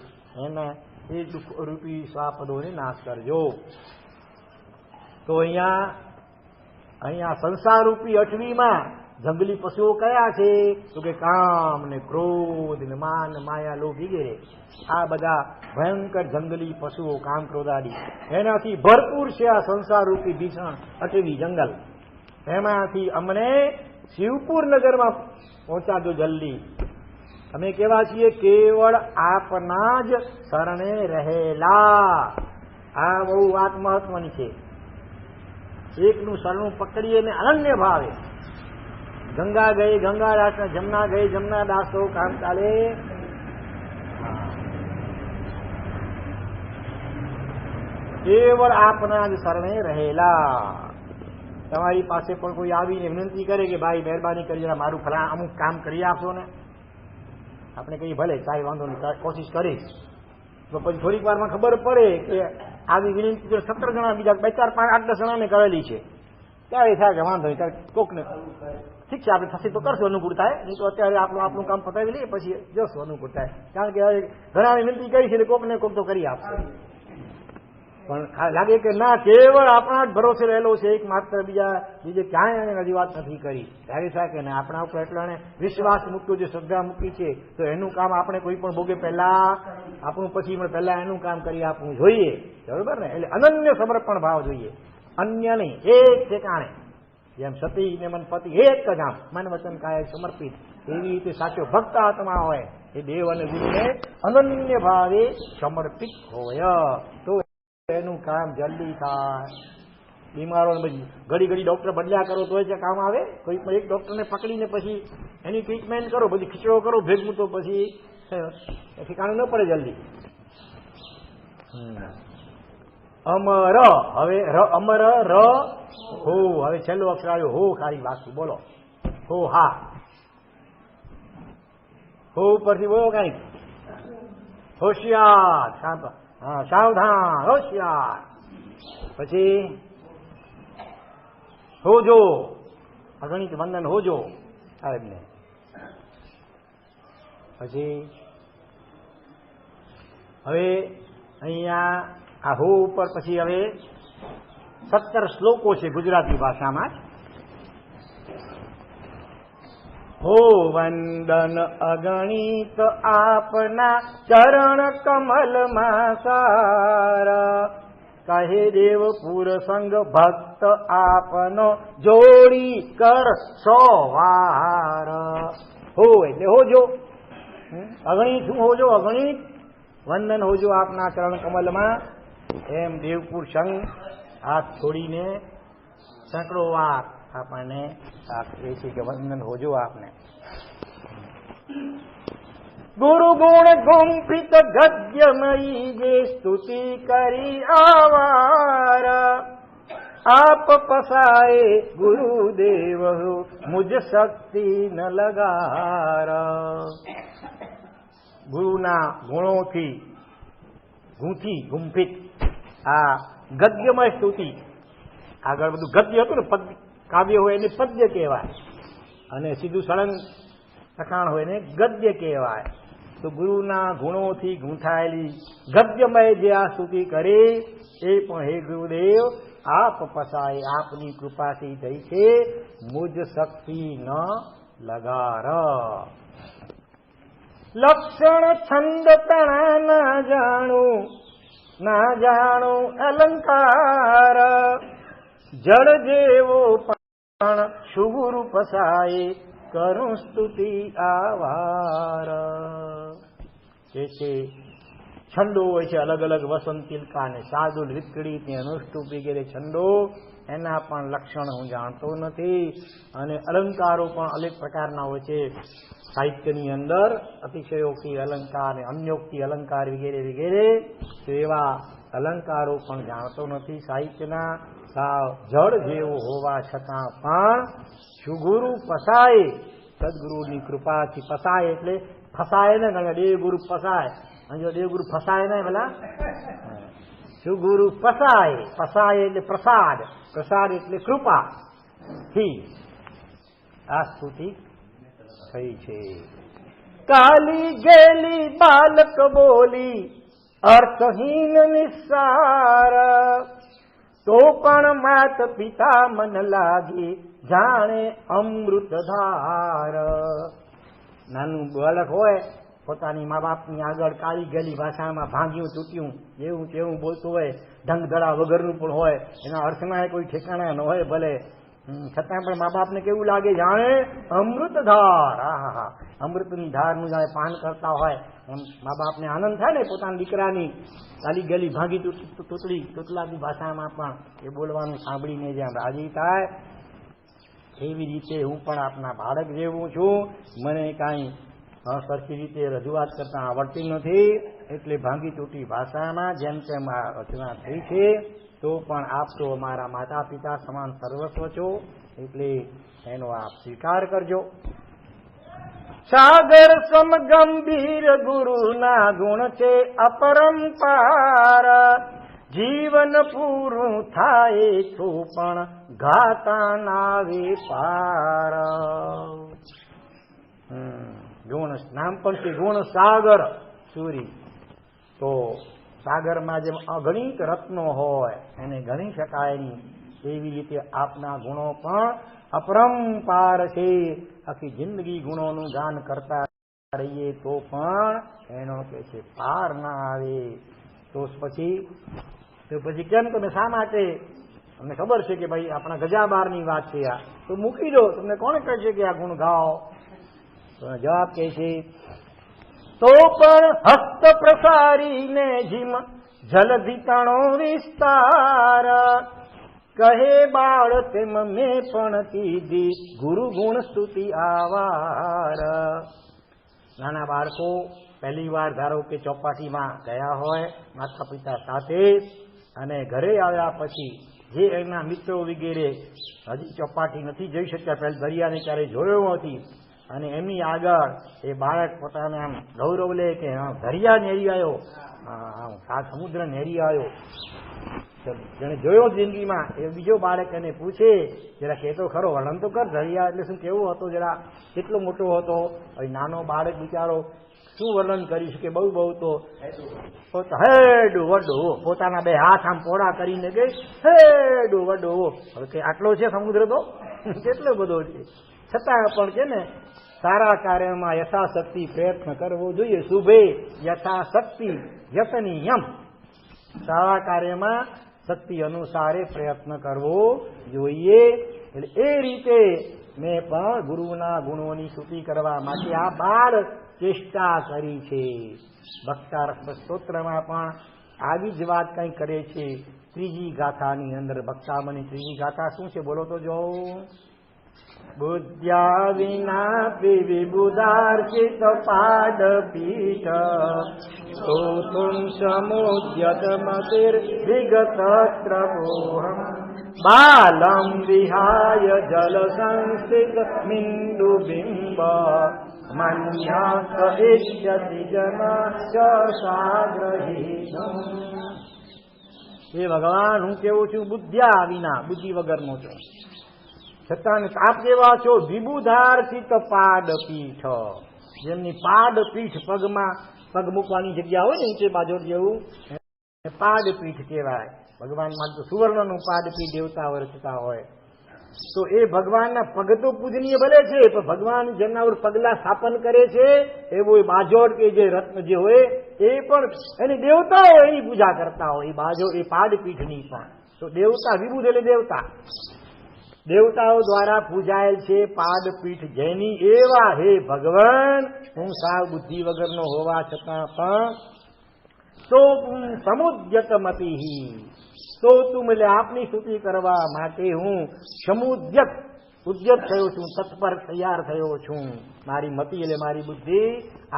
એને એ દુઃખ રૂપી સ્વાપદોને નાશ કરજો. તો અહીંયા સંસાર રૂપી અટવીમાં જંગલી પશુઓ કયા છે? તો કે કામ ને ક્રોધ ને માન માયા લોભ વગેરે. આ બધા ભયંકર જંગલી પશુઓ કામ ક્રોધ આદિ એનાથી ભરપૂર છે આ સંસાર રૂપી ભીષણ અટવી જંગલ. એમાંથી અમને શિવપુર નગરમાં પહોંચાડજો જલ્દી. અમે કેવા છીએ? કેવળ આપના જ શરણે રહેલા. આ બહુ વાત મહત્વની છે. એકનું શરણું પકડીએ ને અનન્ય ભાવે. ગંગા ગઈ ગંગા દાસ, જમના ગઈ જમના દાસ, તો કામ ચાલે. કેવળ આપના જ શરણે રહેલા. તમારી પાસે પણ કોઈ આવીને વિનંતી કરે કે ભાઈ મહેરબાની કરી જરા મારું ફલા અમુક કામ કરી આપશો ને, આપણે કહીએ ભલે કાંઈ વાંધો નહીં, કોશિશ કરીશ. તો પછી થોડીક વારમાં ખબર પડે કે આવી વિનંતી 17 જણા બીજા 2, 4, 5, 8, 10 જણાને કરેલી છે. ત્યારે થાય કે વાંધો નહીં, ત્યારે કોકને ઠીક છે આપણે થશે તો કરશું, અનુકૂળ થાય. નહીં તો અત્યારે આપણું કામ પતાવી લઈએ પછી જશું, અનુકૂળ થાય. કારણ કે ઘણા વિનંતી કરી છે કોક ને કોક તો કરી આપશે. પણ લાગે કે ના, કેવળ આપણા જ ભરોસે રહેલો છે, એક માત્ર બીજે ક્યાંય એને રજૂઆત નથી કરી. ત્યારે થાય કે આપણા ઉપર એટલો એને વિશ્વાસ મૂક્યો છે, શ્રદ્ધા મૂકી છે, તો એનું કામ આપણે કોઈ પણ ભોગે પહેલા આપણું પછી પણ પહેલા એનું કામ કરી આપવું જોઈએ. બરોબર ને? એટલે અનન્ય સમર્પણ ભાવ જોઈએ, અન્ય નહીં, એક ઠેકાણે. જેમ સતી ને મન પતિ એક જ આમ મન વચન કાય સમર્પિત, એવી રીતે સાચો ભક્ત આત્મા હોય એ દેવ અને ગુરુને અનન્ય ભાવે સમર્પિત હોય તો એનું કામ જલ્દી થાય. બીમારોને પછી ઘડી ડોક્ટર બદલ્યા કરો તો જ કામ આવે? કોઈ પણ એક ડોક્ટરને પકડીને પછી એની ટ્રીટમેન્ટ કરો, બધી ખીચડો કરો ભેગું, તો પછી ઠેકાણું ન પડે જલ્દી. અમર, હવે અમર ર હો, હવે છેલ્લો અક્ષર આવ્યો હો. ખાલી બાકી બોલો હો. હા, હો ઉપરથી બોલો કઈક. હોશિયાર, હા, સાવધાન, હોશિયાર. પછી હોજો, અગણિત વંદન હોજો સાહેબને. પછી હવે અહીંયા આ હો ઉપર પછી હવે 17 શ્લોકો છે ગુજરાતી ભાષામાં. હો વંદન અગણિત આપના ચરણ કમલમાં સારા, કહે દેવપુર સંગ ભક્ત આપનો જોડી કર સોવાર. હો એટલે હોજો, અગણિત શું હોજો? અગણિત વંદન હોજો આપના ચરણ કમલમાં. એમ દેવપુર સંગ હાથ છોડીને સેંકડો વાર આપણને એ છે કે વંદન હોજો આપને. ગુરુ ગુણ ગુંફિત ગદ્યમયી જે સ્તુતિ કરી આવાર, આપ પસાય ગુરુદેવ મુજ શક્તિ ન લગાર. ગુરુના ગુણોથી ગૂંથી ગુંફિત આ ગદ્યમય સ્તુતિ. આગળ બધું ગદ્ય હતું ને, પદ કાવ્ય હોય એને પદ્ય કહેવાય, અને સીધું સળંગ લખાણ હોય એને ગદ્ય કહેવાય. તો ગુરુના ગુણોથી ગૂંથાયેલી ગદ્યમય જે આ સ્તુતિ કરે એ પણ હે ગુરુદેવ આપ પસાય આપની કૃપાથી થઈ છે, મુજ શક્તિ ન લગાર. લક્ષણ છંદ તણા ના જાણું અલંકાર, જળ જેવો પણ શુગુરુ પસાય કરું સ્તુતિ આવાર. જે છે છંદો હોય છે અલગ અલગ વસંત તિલકા ને શાર્દુલ વિકડિત ને અનુષ્ટુપ વગેરે છંદો, એના પણ લક્ષણ હું જાણતો નથી. અને અલંકારો પણ અનેક પ્રકારના હોય છે સાહિત્યની અંદર, અતિશયોક્તિ અલંકાર ને અન્યોક્તિ અલંકાર વગેરે વગેરે. તો એવા અલંકારો પણ જાણતો નથી સાહિત્યના. સાવ જળ જેવો હોવા છતાં પણ સુગુરુ પસાય, સદગુરુની કૃપાથી. પસાય એટલે ફસાય ને, દેવગુરુ પસાય, અને જો દેવગુરુ ફસાય ને પેલા સુગુરુ પસાય. પસાય એટલે પ્રસાદ, પ્રસાદ એટલે કૃપા થી આ સ્તુતિ થઈ છે. કાલી ગેલી બાલક બોલી અર્થહીન નિસ્સાર, તો પણ માત પિતા મન લાગી જાણે અમૃત ધાર. નાનું બાળક હોય પોતાની મા બાપની આગળ કાળી ગેલી ભાષામાં ભાંગ્યું તૂટ્યું એવું તેવું બોલતું હોય, ઢંગધડા વગરનું પણ હોય, એના અર્થના કોઈ ઠેકાણા ન હોય ભલે, છતાં પણ મા બાપને કેવું લાગે જાણે અમૃત ધાર. હા, અમૃતની ધારનું જાણે પાન કરતા હોય એમ મા બાપને આનંદ થાય ને પોતાના દીકરાની કાલી ગેલી ભાંગી તૂટલાની ભાષામાં પણ એ બોલવાનું સાંભળીને જેમ રાજી થાય, એવી રીતે હું પણ આપના બાળક જેવું છું. મને કાંઈ સરખી રીતે રજૂઆત કરતા આવડતી નથી, એટલે ભાંગી તૂટી ભાષામાં જેમ તેમ આ રચના થઈ છે. તો પણ આપ તો અમારા માતા પિતા સમાન સર્વસ્વ છો, એટલે એનો આપ સ્વીકાર કરજો. સાગર સમ ગંભીર ગુરુના ગુણ છે અપરંપાર, જીવન પૂરું થાય તો પણ ગાતા નાવે પાર. ગુણ નામ પણ છે ગુણ સાગર સૂરી. તો સાગરમાં જેમ અગણિત રત્નો હોય એને ગણી શકાય નહીં, એવી રીતે આપના ગુણો પણ અપરંપાર છે. આખી જિંદગી ગુણોનું ગાન કરતા રહીએ તો પણ એનો કે છે પાર ના આવે. તો પછી કેમ તમે શા માટે, તમને ખબર છે કે ભાઈ આપણા ગજાબારની વાત છે આ, તો મૂકી દો, તમને કોણ કહે છે કે આ ગુણ ગાઓ? તો જવાબ કહે છે તો પણ હસ્ત પ્રસારીને જીમ જલધિ તણો વિસ્તાર, કહે બાળ તેમ મેં પણ કીધી ગુરુ ગુણ સ્તુતિ આવાર. નાના બાળકો પહેલી વાર ધારો કે ચોપાટીમાં ગયા હોય માતા પિતા સાથે, અને ઘરે આવ્યા પછી જે એમના મિત્રો વગેરે હજી ચોપાટી નથી જઈ શક્યા, પહેલા દરિયાને ક્યારેય જોયો નથી, અને એમની આગળ એ બાળક પોતાને આમ ગૌરવ લે કે દરિયા નેરી આવ્યો, સમુદ્ર નેરી આવ્યો, જેને જોયો જિંદગીમાં એ બીજો બાળક એને પૂછે જરા કહેતો ખરો, વર્ણન તો કર, દરિયા એટલે શું, કેવો હતો, જરા કેટલો મોટો હતો? હવે નાનો બાળક બિચારો શું વર્ણન કરી શકે, બહુ તો હેડું વડું, પોતાના બે હાથ આમ પોળા કરીને કે હેડું વડું. હવે કે આટલો છે સમુદ્ર, તો કેટલો બધો છે. છતાં પણ છે ને સારા કાર્યમાં યથાશક્તિ પ્રયત્ન કરવો જોઈએ. શુભે યથાશક્તિ યતનીયમ, સારા કાર્યમાં શક્તિ અનુસારે પ્રયત્ન કરવો જોઈએ. એટલે એ રીતે મેં પણ ગુરુના ગુણોની સ્તુતિ કરવા માટે આ બાર ચેષ્ટા કરી છે. ભક્તારસ સ્તોત્રમાં પણ આવી જ વાત કંઈ કરે છે. ત્રીજી ગાથાની અંદર ભક્તામની ત્રીજી ગાથા શું છે બોલો તો જો. બુદ્ધ્યા વિના વિબુધાર્ચિત પાદ પીઠ, તો તુમ સમુદ્યત મતિર વિગતત્રપોહમ, બાલમ વિહાય જલ સંસ્થિત મિંદુ બિંબ, મન્યા ઇષ્યતિ જના સાગ્રહી. એ ભગવાન હું કેવું છું બુદ્ધ્યા વિના, બુદ્ધિ વગરનો છું, છતાં આપ કેવા છો વિબુધાર્ચિત પાદ પીઠ, જેમની પાડ પીઠ, પગમાં પગ મૂકવાની જગ્યા હોય ને ઊંચે બાજોટ જેવું, પાડ પીઠ કહેવાય. ભગવાનમાં તો સુવર્ણનું પાડ પીઠ દેવતાઓ રચતા હોય. તો એ ભગવાનના પગ તો પૂજનીય ભલે છે, પણ ભગવાન જેમના ઉપર પગલા સ્થાપન કરે છે એવો એ બાજોટ કે જે રત્ન જે હોય એ પણ એની દેવતાઓ એની પૂજા કરતા હોય. એ બાજો એ પાદપીઠની પણ તો દેવતા વિભૂત એટલે દેવતાઓ દ્વારા પૂજાયેલ છે પાદપીઠ જેની. એવા હે ભગવાન, હું સાવ બુદ્ધિ વગરનો હોવા છતાં પણ તો સમુદ્યતમતી, તો તું એટલે આપની સ્તુતિ કરવા માટે હું ઉદ્યત થયો છું, તત્પર તૈયાર થયો છું. મારી મતિ એટલે મારી બુદ્ધિ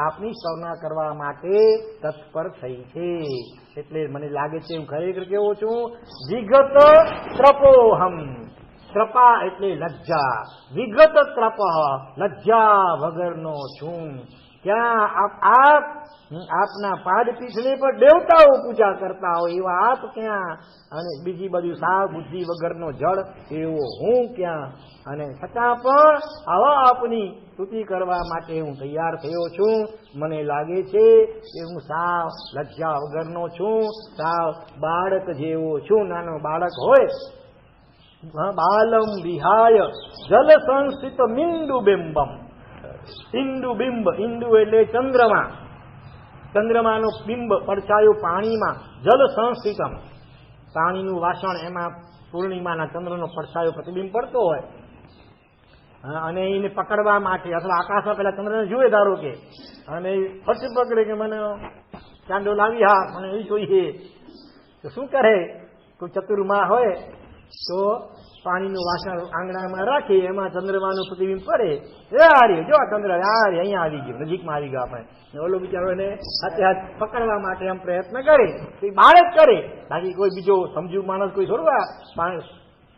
આપની સ્તવના કરવા માટે તત્પર થઈ છે. એટલે મને લાગે છે હું ખરેખર કેવો છું, વિગત ત્રપોહમ. ત્રપા એટલે લજ્જા, વિગત ત્રપ લજ્જા વગરનો છું. ક્યાં આપના પાદપીઠને પણ દેવતાઓ પૂજા કરતા હોય એવા આપ ક્યાં, અને બીજી બાજુ સાવ બુદ્ધિ વગરનો જળ એવો હું ક્યાં. અને છતાં પણ આવા આપની સ્તુતિ કરવા માટે હું તૈયાર થયો છું. મને લાગે છે કે હું સાવ લજ્જા વગરનો છું, સાવ બાળક જેવો છું. નાનો બાળક હોય, બાલમ વિહાય જલ સંસ્થિત મિંડુ બિંબમ. ઇન્દુ બિંબ, ઇન્દુ એટલે ચંદ્રમા, ચંદ્રમાનો બિંબ પડછાયો પાણીમાં, જલ સંસ્થિતમ પાણીનું વાસણ, એમાં પૂર્ણિમાના ચંદ્રનો પડછાયો પ્રતિબિંબ પડતો હોય અને એને પકડવા માટે અથવા આકાશમાં પેલા ચંદ્રને જુએ ધારો કે, અને ફટ પકડે કે મને ચાંદો લાવી, હા મને એ જોઈએ, તો શું કરે? કોઈ ચતુર્મા હોય તો પાણીનું વાસણ આંગણામાં રાખી, એમાં ચંદ્રમાનું પ્રતિબિંબ પડે, યાર જો ચંદ્ર યાર અહીંયા આવી ગયો, નજીકમાં આવી ગયો આપણે. ઓલો બિચારો એને હાથે હાથ પકડવા માટે એમ પ્રયત્ન કરે, બાળક કરે. બાકી કોઈ બીજો સમજુ માણસ કોઈ થોડું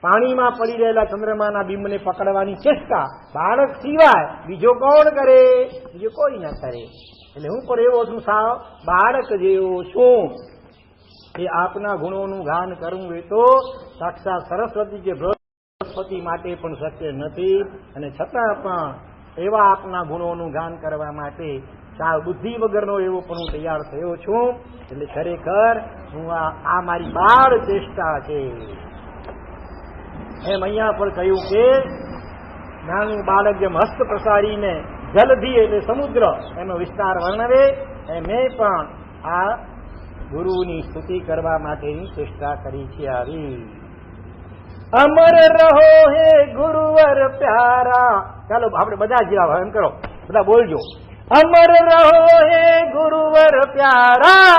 પાણીમાં પડી રહેલા ચંદ્રમાના બિંબને પકડવાની ચેષ્ટા બાળક સિવાય બીજો કોણ કરે? બીજો કોઈ ના કરે. એટલે હું પણ એવો છું, સાવ બાળક જેવો છું. એ આપના ગુણોનું ગાન કરવું એ તો સાક્ષાત સરસ્વતી કે બૃહસ્પતિ માટે પણ શક્ય નથી. અને છતાં પણ એવા આપના ગુણોનું ગાન કરવા માટે સાવ બુદ્ધિ વગરનો એવો પણ હું તૈયાર થયો છું. એટલે ખરેખર હું આ મારી બાળ ચેષ્ટા છે. એમ અહીંયા પણ કહ્યું કે નાનું બાળક જેમ હસ્ત પ્રસારીને જલધી એટલે સમુદ્ર એનો વિસ્તાર વર્ણવે, એ મેં પણ આ ગુરુની સ્તુતિ કરવા માટેની ચેષ્ટા કરી છે. આવી અમર રહો હે ગુરુવર પ્યારા. ચાલો આપણે બધા જ એમ કરો, બધા બોલજો, અમર રહો હે ગુરુવર પ્યારા,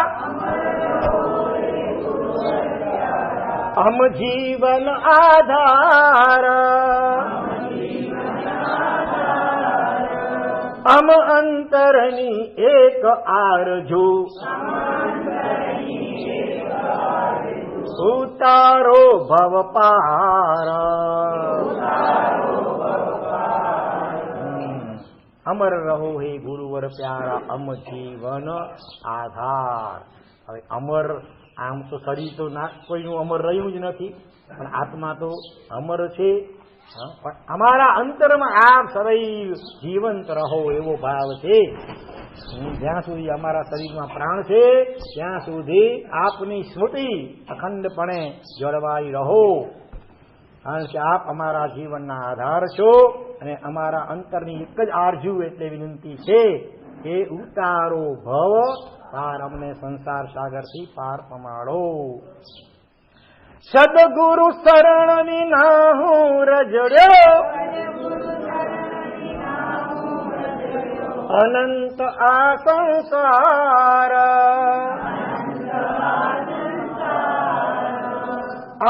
હમ જીવન આધાર, અમ અંતરની એક આરજુ, ઉતારો ભવ પાર. અમર રહો હે ગુરુવર પ્યારા, અમ જીવન આધાર. હવે અમર, આમ તો શરીર તો ના કોઈનું અમર રહ્યું જ નથી, પણ આત્મા તો અમર છે. પણ અમારા અંતરમાં આપ સદૈવ જીવંત રહો એવો ભાવ છે. જ્યાં સુધી અમારા શરીરમાં પ્રાણ છે ત્યાં સુધી આપની સ્મૃતિ અખંડપણે જળવાઈ રહો. કારણ કે આપ અમારા જીવનના આધાર છો અને અમારા અંતરની એક જ આરજુ એટલે વિનંતી છે કે ઉતારો ભવ પાર, અમને સંસાર સાગરથી પાર પમાડો. સદગુરુ શરણ વિના હું રજડ્યો, અનંત આ સંસાર.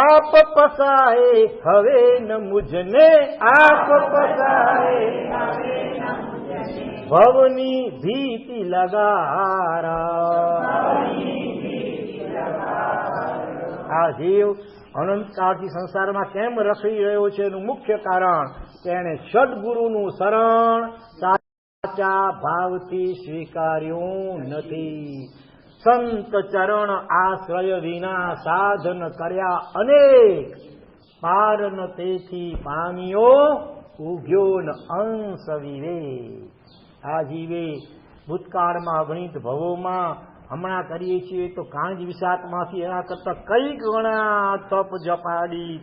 આપ પસાય હવે ન મુજને, આપ પસાય ભવની ભીતિ લગારા. આ જીવ અનંતકાળથી સંસારમાં કેમ રખડી રહ્યો છે એનું મુખ્ય કારણ તેણે સદગુરુનું શરણ સાચા ભાવથી સ્વીકાર્યું નથી. સંત ચરણ આશ્રય વિના સાધન કર્યા અનેક, પારન તેથી પામ્યો ઉગ્યો ન અંશ વિવેક. આ જીવે ભૂતકાળમાં અગણિત ભવોમાં હમણાં કરીએ છીએ તો કાંજ વિષાકમાંથી એના કરતા કઈ ગણા તપ જપાડી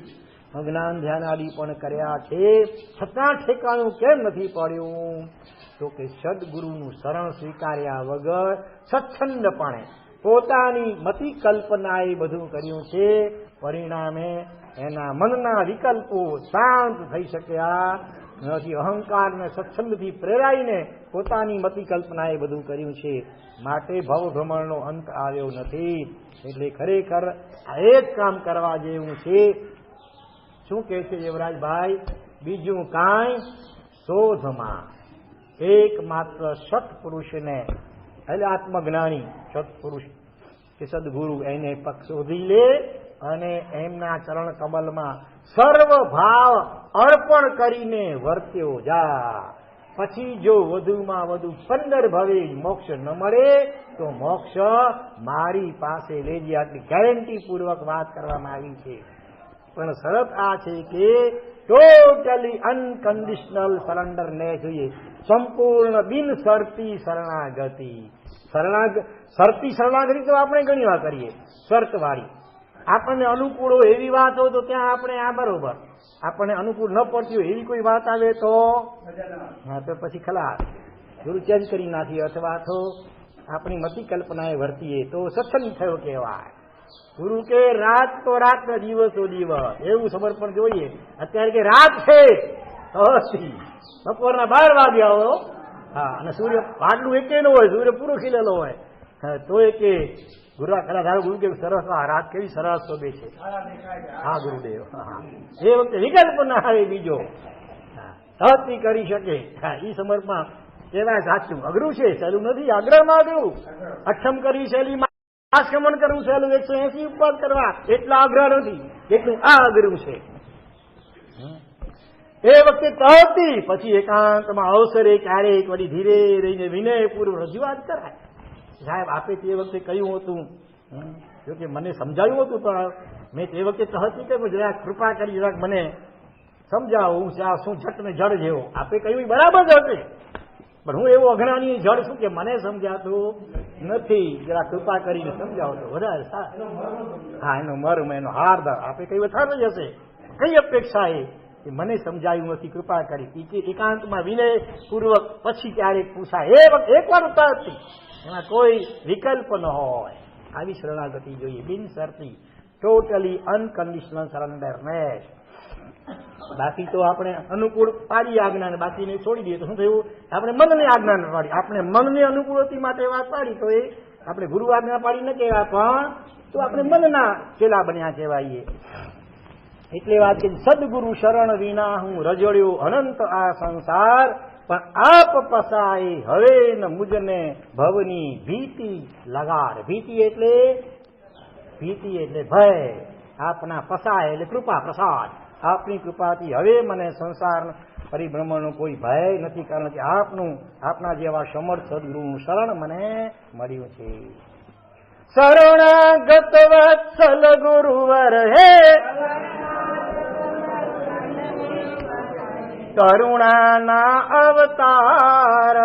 અજ્ઞાન ધ્યાનાદી પણ કર્યા છે, છતાં ઠેકાણું કેમ નથી પડ્યું? તો કે સદગુરુનું શરણ સ્વીકાર્યા વગર સ્વચ્છંદપણે પોતાની મતિ કલ્પનાએ બધું કર્યું છે. પરિણામે એના મનના વિકલ્પો શાંત થઈ શક્યા નથી. અહંકારને સ્વચ્છંદથી પ્રેરાઈને પોતાની મતિ કલ્પનાએ બધું કર્યું છે, માટે ભવભ્રમણનો અંત આવ્યો નથી. એટલે ખરેખર આ એક કામ કરવા જેવું છે. શું કહે છે યુવરાજભાઈ? બીજું કાંઈ શોધમાં એકમાત્ર સત્પુરુષને એટલે આત્મજ્ઞાની સત્પુરુષ કે સદગુરુ એને પગ શોધી લે અને એમના ચરણ કમલમાં સર્વ ભાવ અર્પણ કરીને વર્ત્યો જા. પછી જો વધુમાં વધુ 15 ભવે મોક્ષ ન મળે તો મોક્ષ મારી પાસે લેજે. આટલી ગેરંટી પૂર્વક વાત કરવામાં આવી છે. પણ શરત આ છે કે ટોટલી અનકન્ડિશનલ સરેન્ડર ને જોઈએ, સંપૂર્ણ બિનશરતી શરણાગતિ. શરતી શરણાગતિ તો આપણે ઘણી વાર કરીએ, શરતવાળી. આપણને અનુકૂળ હોય એવી વાત હોય તો ત્યાં આપણે આ બરોબર, આપણને અનુકૂળ ન પડતી હોય એવી કોઈ વાત આવે તો હા તો પછી ખલાસ, ગુરુ ચેન્જ કરી નાખીએ અથવા તો આપણી મતિ કલ્પનાએ વર્તીએ તો સત્સંગ થયો કહેવાય. ગુરુ કે રાત તો રાત ને દિવસો દિવસ એવું સમર્પણ જોઈએ. અત્યારે કે રાત છે બપોરના 12 વાગ્યા હોય, હા, અને સૂર્ય આટલું એકે ન હોય, સૂર્ય પૂરો ખીલેલો હોય તો એ કે ગુરુ ખરા ધારો ગુરુ કે સરસ આ રાત કેવી સરસ શોભે છે. હા ગુરુદેવ, એ વખતે વિકલ્પ ના આવે બીજો, સહતી કરી શકે. હા, એ સમર્પણ કેવાય સાચું. અઘરું છે, સહેલું નથી. આગ્રહમાં અઘરું. અક્ષમ કરવી સહેલી, આશ્રમણ કરવું સહેલું, 180 ઉપવાસ કરવા એટલા આગ્રહ નથી એટલું આ અઘરું છે. એ વખતે તહતી પછી એકાંતમાં અવસરે ક્યારેક વળી ધીરે રહીને વિનયપૂર્વક રજૂઆત કરાય. સાહેબ આપે તે વખતે કહ્યું હતું, જોકે મને સમજાવ્યું હતું, પણ મેં તે વખતે તહતી કે જરાક કૃપા કરી જરાક મને સમજાવો, હું શું જટ ને જડ જેવો. આપે કહ્યું બરાબર જ હશે, પણ હું એવો અઘરાની જડ છું કે મને સમજાતું નથી, જરા કૃપા કરીને સમજાવો તો વધારે સારું. હા, એનો મર્મ, એનો હાર્દ આપે કઈ વધારે જ હશે. કઈ અપેક્ષા એ મને સમજાયું નથી, કૃપા કરી. એકાંતમાં વિનય પૂર્વક પછી ક્યારેક પૂછાય. એ વખત એકવાર ઉતારતી, એમાં કોઈ વિકલ્પ ન હોય. આવી શરણાગતિ જોઈએ, બિનશરતી, ટોટલી અનકન્ડિશનલ સરેન્ડરનેસ. બાકી તો આપણે અનુકૂળ પાડી આજ્ઞાને, બાકીને છોડી દઈએ તો શું થયું? આપણે મનને આજ્ઞા પાડી, આપણે મનની અનુકૂળતિ માટે વાત પાડી તો એ આપણે ગુરુ આજ્ઞા પાડી ન કહેવાય, પણ તો આપણે મનના ચેલા બન્યા કહેવાઈએ. એટલે વાત કે સદગુરુ શરણ વિના હું રજળ્યો અનંત આ સંસાર, પણ આપ પસાય હવે ન મુજને ભવની ભીતિ લગાડ. ભીતિ એટલે ભય, આપના પસાય એટલે કૃપા પ્રસાદ. આપની કૃપાથી હવે મને સંસાર પરિભ્રમણનો કોઈ ભય નથી, કારણ કે આપના જેવા સમર્થ સદગુરુનું શરણ મને મળ્યું છે. શરણાગત વત્સલ ગુરુવર હે કરુણાના અવતાર,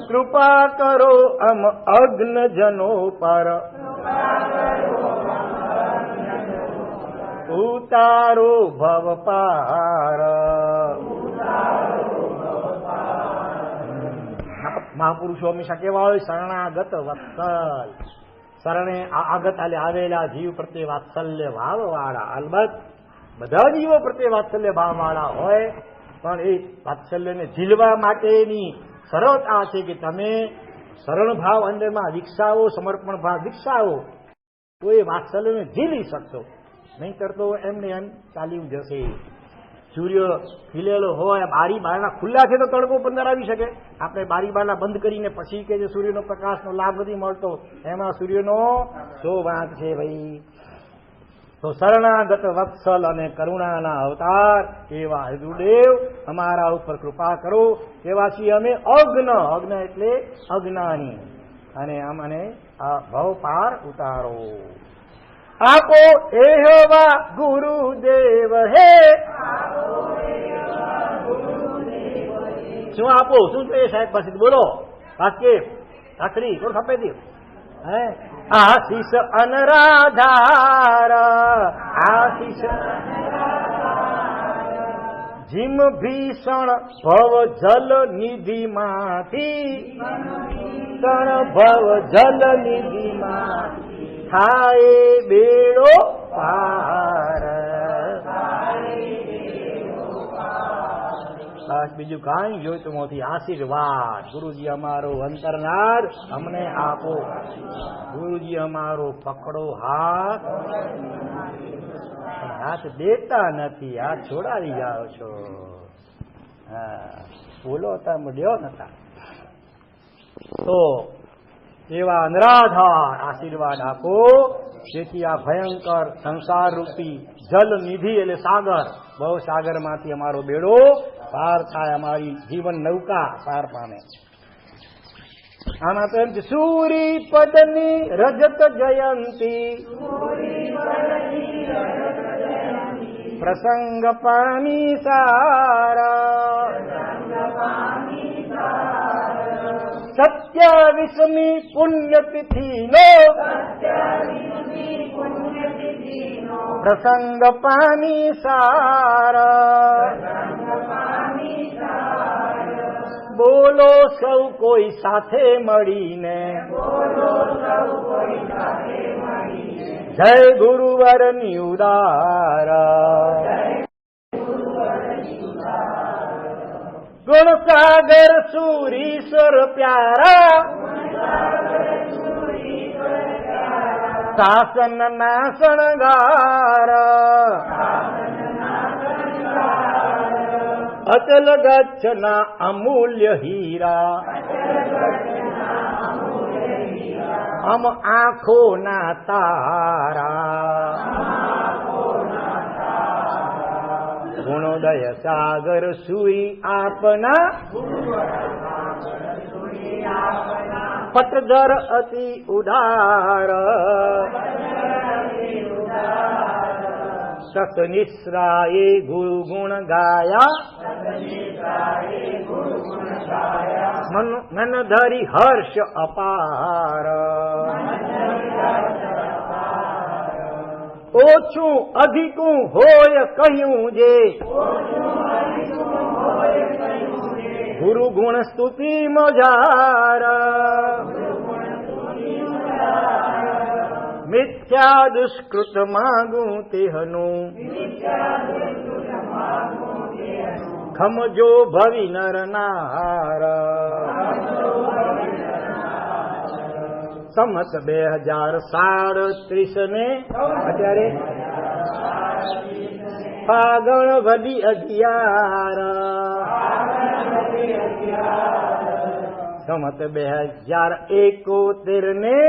કૃપા કરો અમ અગ્ન જનો પર, ઉતારો ભવ પાર. મહાપુરુષો હંમેશા કેવા હોય? શરણાગત વત્સલ. શરણે આગત આવેલા જીવ પ્રત્યે વાત્સલ્ય ભાવ વાળા. અલબત્ત બધા જીવો પ્રત્યે વાત્સલ્ય ભાવ વાળા હોય, પણ એ વાત્સલ્યને ઝીલવા માટેની શરત આ છે કે તમે શરણ ભાવ અંદરમાં વિકસાવો, સમર્પણ ભાવ વિકસાવો તો એ વાત્સલ્યને ઝીલી શકશો. નહીંતર તો એમને એમ ચાલ્યું જશે. સૂર્ય ખીલેલો હોય, બારી બારણા ખુલ્લા છે તો તડકો અંદર આવી શકે. આપણે બારી બારણા બંધ કરીને પછી કે જે સૂર્યનો પ્રકાશનો લાભ નથી મળતો, એમાં સૂર્યનો શું વાંક છે ભાઈ? તો શરણાગત વત્સલ અને કરુણાના અવતાર એવા ગુરુદેવ અમારા ઉપર કૃપા કરો. એવા છીએ અમે અજ્ઞ એટલે અજ્ઞાની, અને અમને આ ભવ પાર ઉતારો. આપો એવા ગુરુદેવ હે, શું આપો? શું જોઈએ સાહેબ પાસેથી? બોલો. વાક્ય રાખડી કોણ ખપે દે? હે આશીષ અનરાધાર, આશીષ જીમ ભીષણ ભવ જલ નિધિમાંથી, ભવ જલ નિધિમાંથી થાય બેડો પાર. બસ બીજું કાંઈ જોઈતું નથી. આશીર્વાદ. ગુરુજી અમારો અંતરનાદ અમને આપો. ગુરુજી અમારો પકડો હાથ. હાથ દેતા નથી, હાથ છોડાવી જાઓ છો. બોલો હતા મળ્યો નતા તો એવા અનરાધાર આશીર્વાદ આપો, જેથી આ ભયંકર સંસાર રૂપી જલ નિધિ એટલે સાગર, બહુ સાગરમાંથી અમારો બેડો પાર થાય, અમારી જીવન નૌકા પાર પામે. આમાં તો એમ છે સૂરી પદની રજત જયંતી, પ્રસંગ પામી સારા, 27મી પુણ્યતિથિનો પ્રસંગ પામી સારા. બોલો સૌ કોઈ સાથે મળીને, જય ગુરુવરની ઉદાર. ગુણસાગર સુરીશ્વર પ્યારા, શાસન ના શણગાર. અચલ ગચ્છના અમૂલ્ય હીરા, અમ આંખો ના તારા. ગુણોદય સાગર સુઈ આપના, પટધર અતિ ઉદાર. સત નિશ્રાએ ગુરુ ગુણ ગાયા, મન ધરી હર્ષ અપાર. ઓછું અધિકું હોય કહ્યું જે, ગુરુ ગુણ સ્તુતિ મજાર. મિથ્યા દુષ્કૃત માગું તેહનું, ખમજો ભવિ નર નાર. સંમત 2037 ને અત્યારે ફાગણ વદી 11, સંમત 2071 ને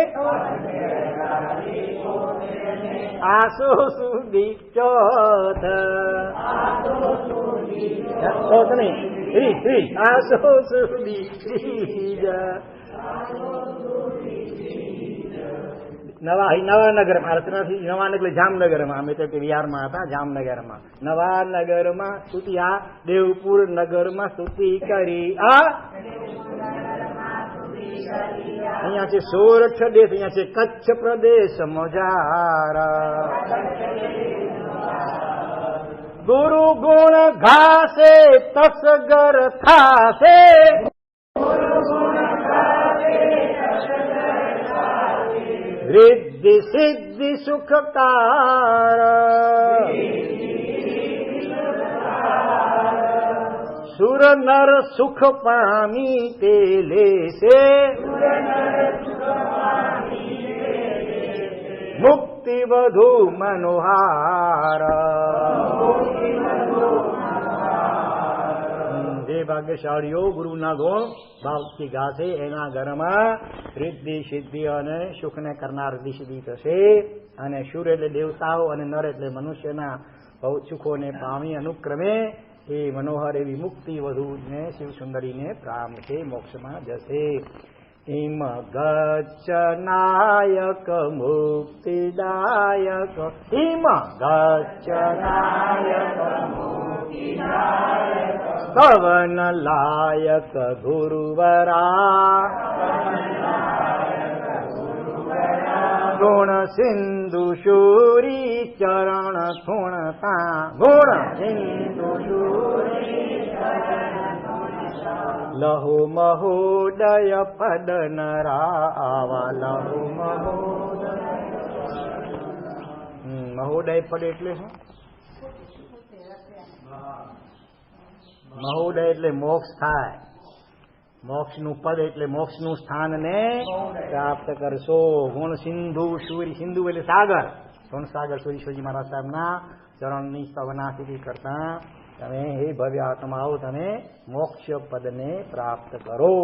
આસો સુધી ચોથ નહીં આસો સુધી ત્રીજ. નવાનગરમાં રચનાથી નવાનગર જામનગરમાં, અમે તો વિહારમાં હતા, જામનગરમાં નવાનગરમાં સ્તુતિ, આ દેવપુર નગરમાં સ્તુતિ કરી. આ અહીંયા છે સોરઠ દેશ, અહીંયા છે કચ્છ પ્રદેશ મજારા. ગુરુ ગુણ ઘાસે તસગર થાશે, રિદ્ધિ સિદ્ધિ સુખકાર. સુર નર સુખ પામી તે લેશે, મુક્તિ વધુ મનોહાર. જે ભાગ્યશાળીઓ ગુરુના ગુણ ભાવથી ગાશે એના ઘરમાં રિદ્ધિ સિદ્ધિ અને સુખને કરનાર રિદ્ધિ સિદ્ધિ થશે. અને શુર એટલે દેવતાઓ અને નર એટલે મનુષ્યના બહુ સુખોને પામી અનુક્રમે એ મનોહર એવી મુક્તિ વધુને શિવ સુંદરીને પામશે, મોક્ષમાં જશે. હિમ ગચ્છનાયક મુક્તિદાયક, હિમ ગચ્છનાયક મુક્તિદાયક. કવન લાયક ગુરુવરા ગુણ સિંધુ શૂરી ચરણ ખૂણતા ગુણ સિંધુ શૂરી લહુ મહોદય પદ નરાવા લહુ મહોદય પદ એટલે શું? મહોદય એટલે મોક્ષ થાય. મોક્ષનું પદ એટલે મોક્ષનું સ્થાનને પ્રાપ્ત કરશો. ગુણ સિંધુ શૂરી, સિંધુ એટલે સાગર, ગુણ સાગર સુરીશ્વરજી મહારાજ સાહેબના ચરણની સ્તવનાસ્તુતિ કરતા તમે હે ભવ્ય આત્માઓ તમે મોક્ષ પદને પ્રાપ્ત કરો.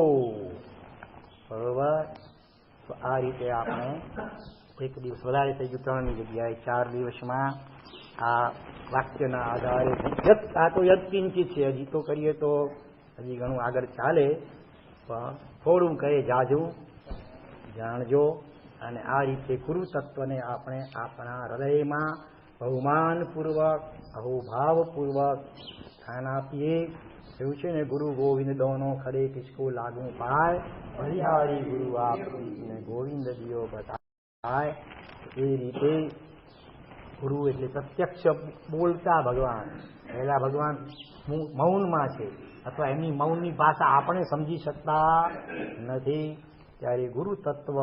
બરોબર. તો આ રીતે આપણે એક દિવસ વધારે થઈ ગયું, 3ની જગ્યાએ 4 દિવસમાં આ વાક્યના આધારે આ તો યત્કિંચિત છે. હજી તો કરીએ તો હજી ઘણું આગળ ચાલે, પણ થોડું કહે જાજુ જાણજો. અને આ રીતે ગુરુ તત્વને આપણે આપણા હૃદયમાં બહુમાનપૂર્વક અહોભાવપૂર્વક સ્થાન આપીએ. એવું છે ને, ગુરુ ગોવિંદ દોનો ખડે કિસકો લાગુ પાય, હરિહારી ગુરુ આપને ગોવિંદ દિયો બતાય. એ રીતે ગુરુ એટલે પ્રત્યક્ષ બોલતા ભગવાન. પહેલા ભગવાન મૌનમાં છે, અથવા એમની મૌનની ભાષા આપણે સમજી શકતા નથી. ત્યારે ગુરુ તત્વ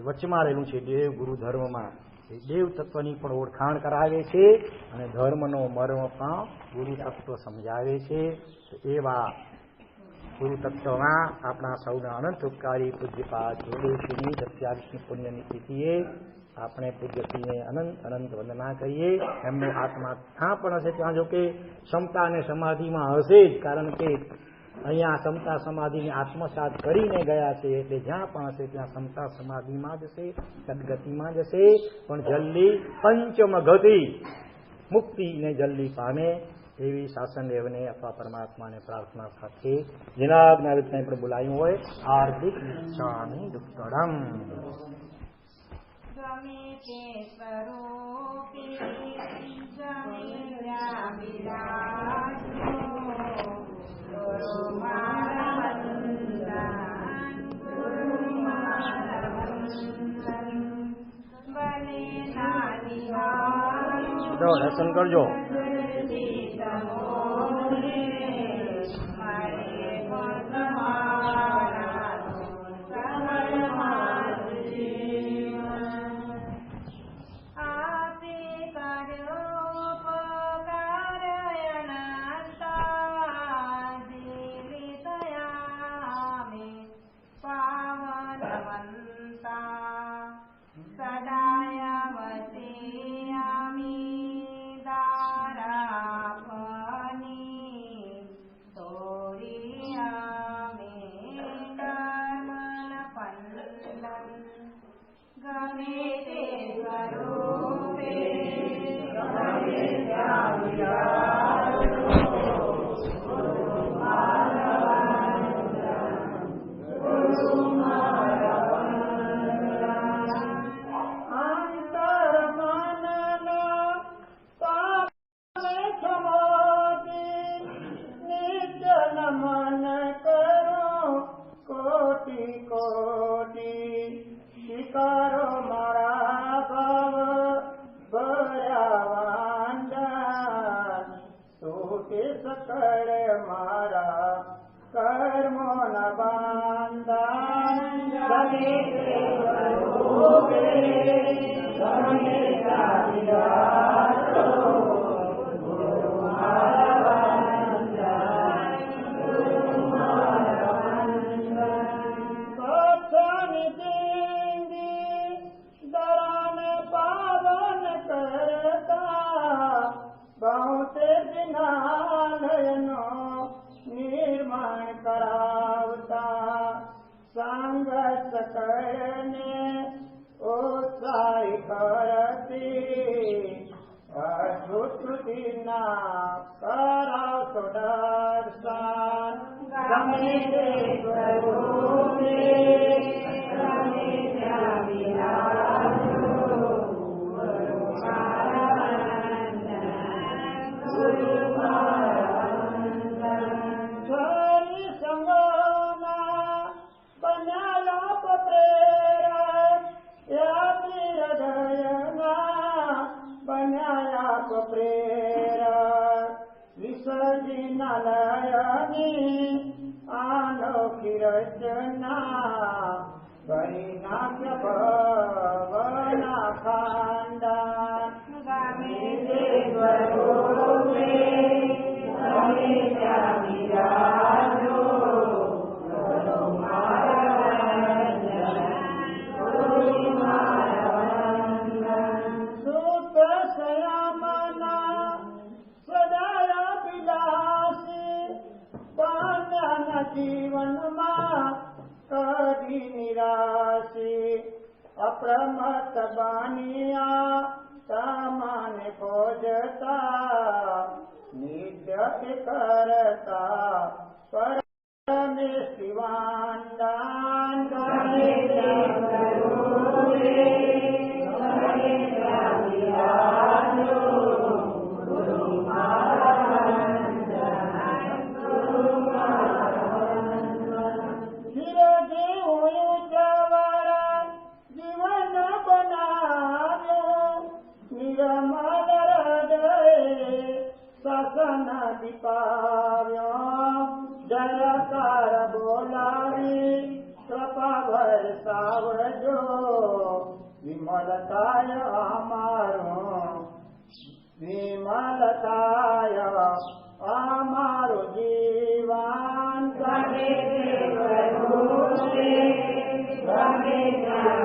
વચમાં રહેલું છે દેવ ગુરુ ધર્મમાં, એ દેવ તત્વની પણ ઓળખાણ કરાવે છે અને ધર્મનો મર્મ પણ ગુરુ તત્વ સમજાવે છે. એવા ગુરુ તત્વમાં આપણા સૌના અનંત ઉપકારી પૂજ્યપાદ ગુરુદેવશ્રીની 27મી પુણ્યની તિથિએ આપણે પૂજ્યશ્રીને અનંત અનંત વંદના કરીએ. એમનો આત્મા ત્યાં પણ હશે, ત્યાં જો કે ક્ષમતા અને સમાધિમાં હશે જ, કારણ કે અહીંયા ક્ષમતા સમાધિને આત્મસાત કરીને ગયા છે. એટલે જ્યાં પણ હશે ત્યાં ક્ષમતા સમાધિમાં જ હશે, સદગતિમાં જ હશે. પણ જલ્દી પંચમ ગતિ મુક્તિને જલ્દી પામે એવી શાસનદેવને અથવા પરમાત્માને પ્રાર્થના સાથે જનાબના રીતને પણ બોલાયું હોય હાર્દિક ઈચ્છામી દુક્કડમ. ગમે તે સ્વરૂપી જમિયા વિરાજો, ગુરુ મારા વંદન, ગુરુ મારા વંદન, બને નાની હારો દર્શન કરજો. जिनलयनी अनोखी रचना કરી નાખ્ય ભવના ખાંડા ગામે દેવરોને તમે ત્યાં બિરાજો કરો મારા સુત શ્યામના સદા વિલાસી પામ્યા જીવનમાં કદી નિરાશી અપ્રમત બાનિયા સામાને ભોજતા નિત્ય કરતા પરમે શિવાન દાન સસન દીપાવ્યો જયકાર બોલાવી કૃપા વરસાવજો વિમલતાય અમારું જીવન ગમે તે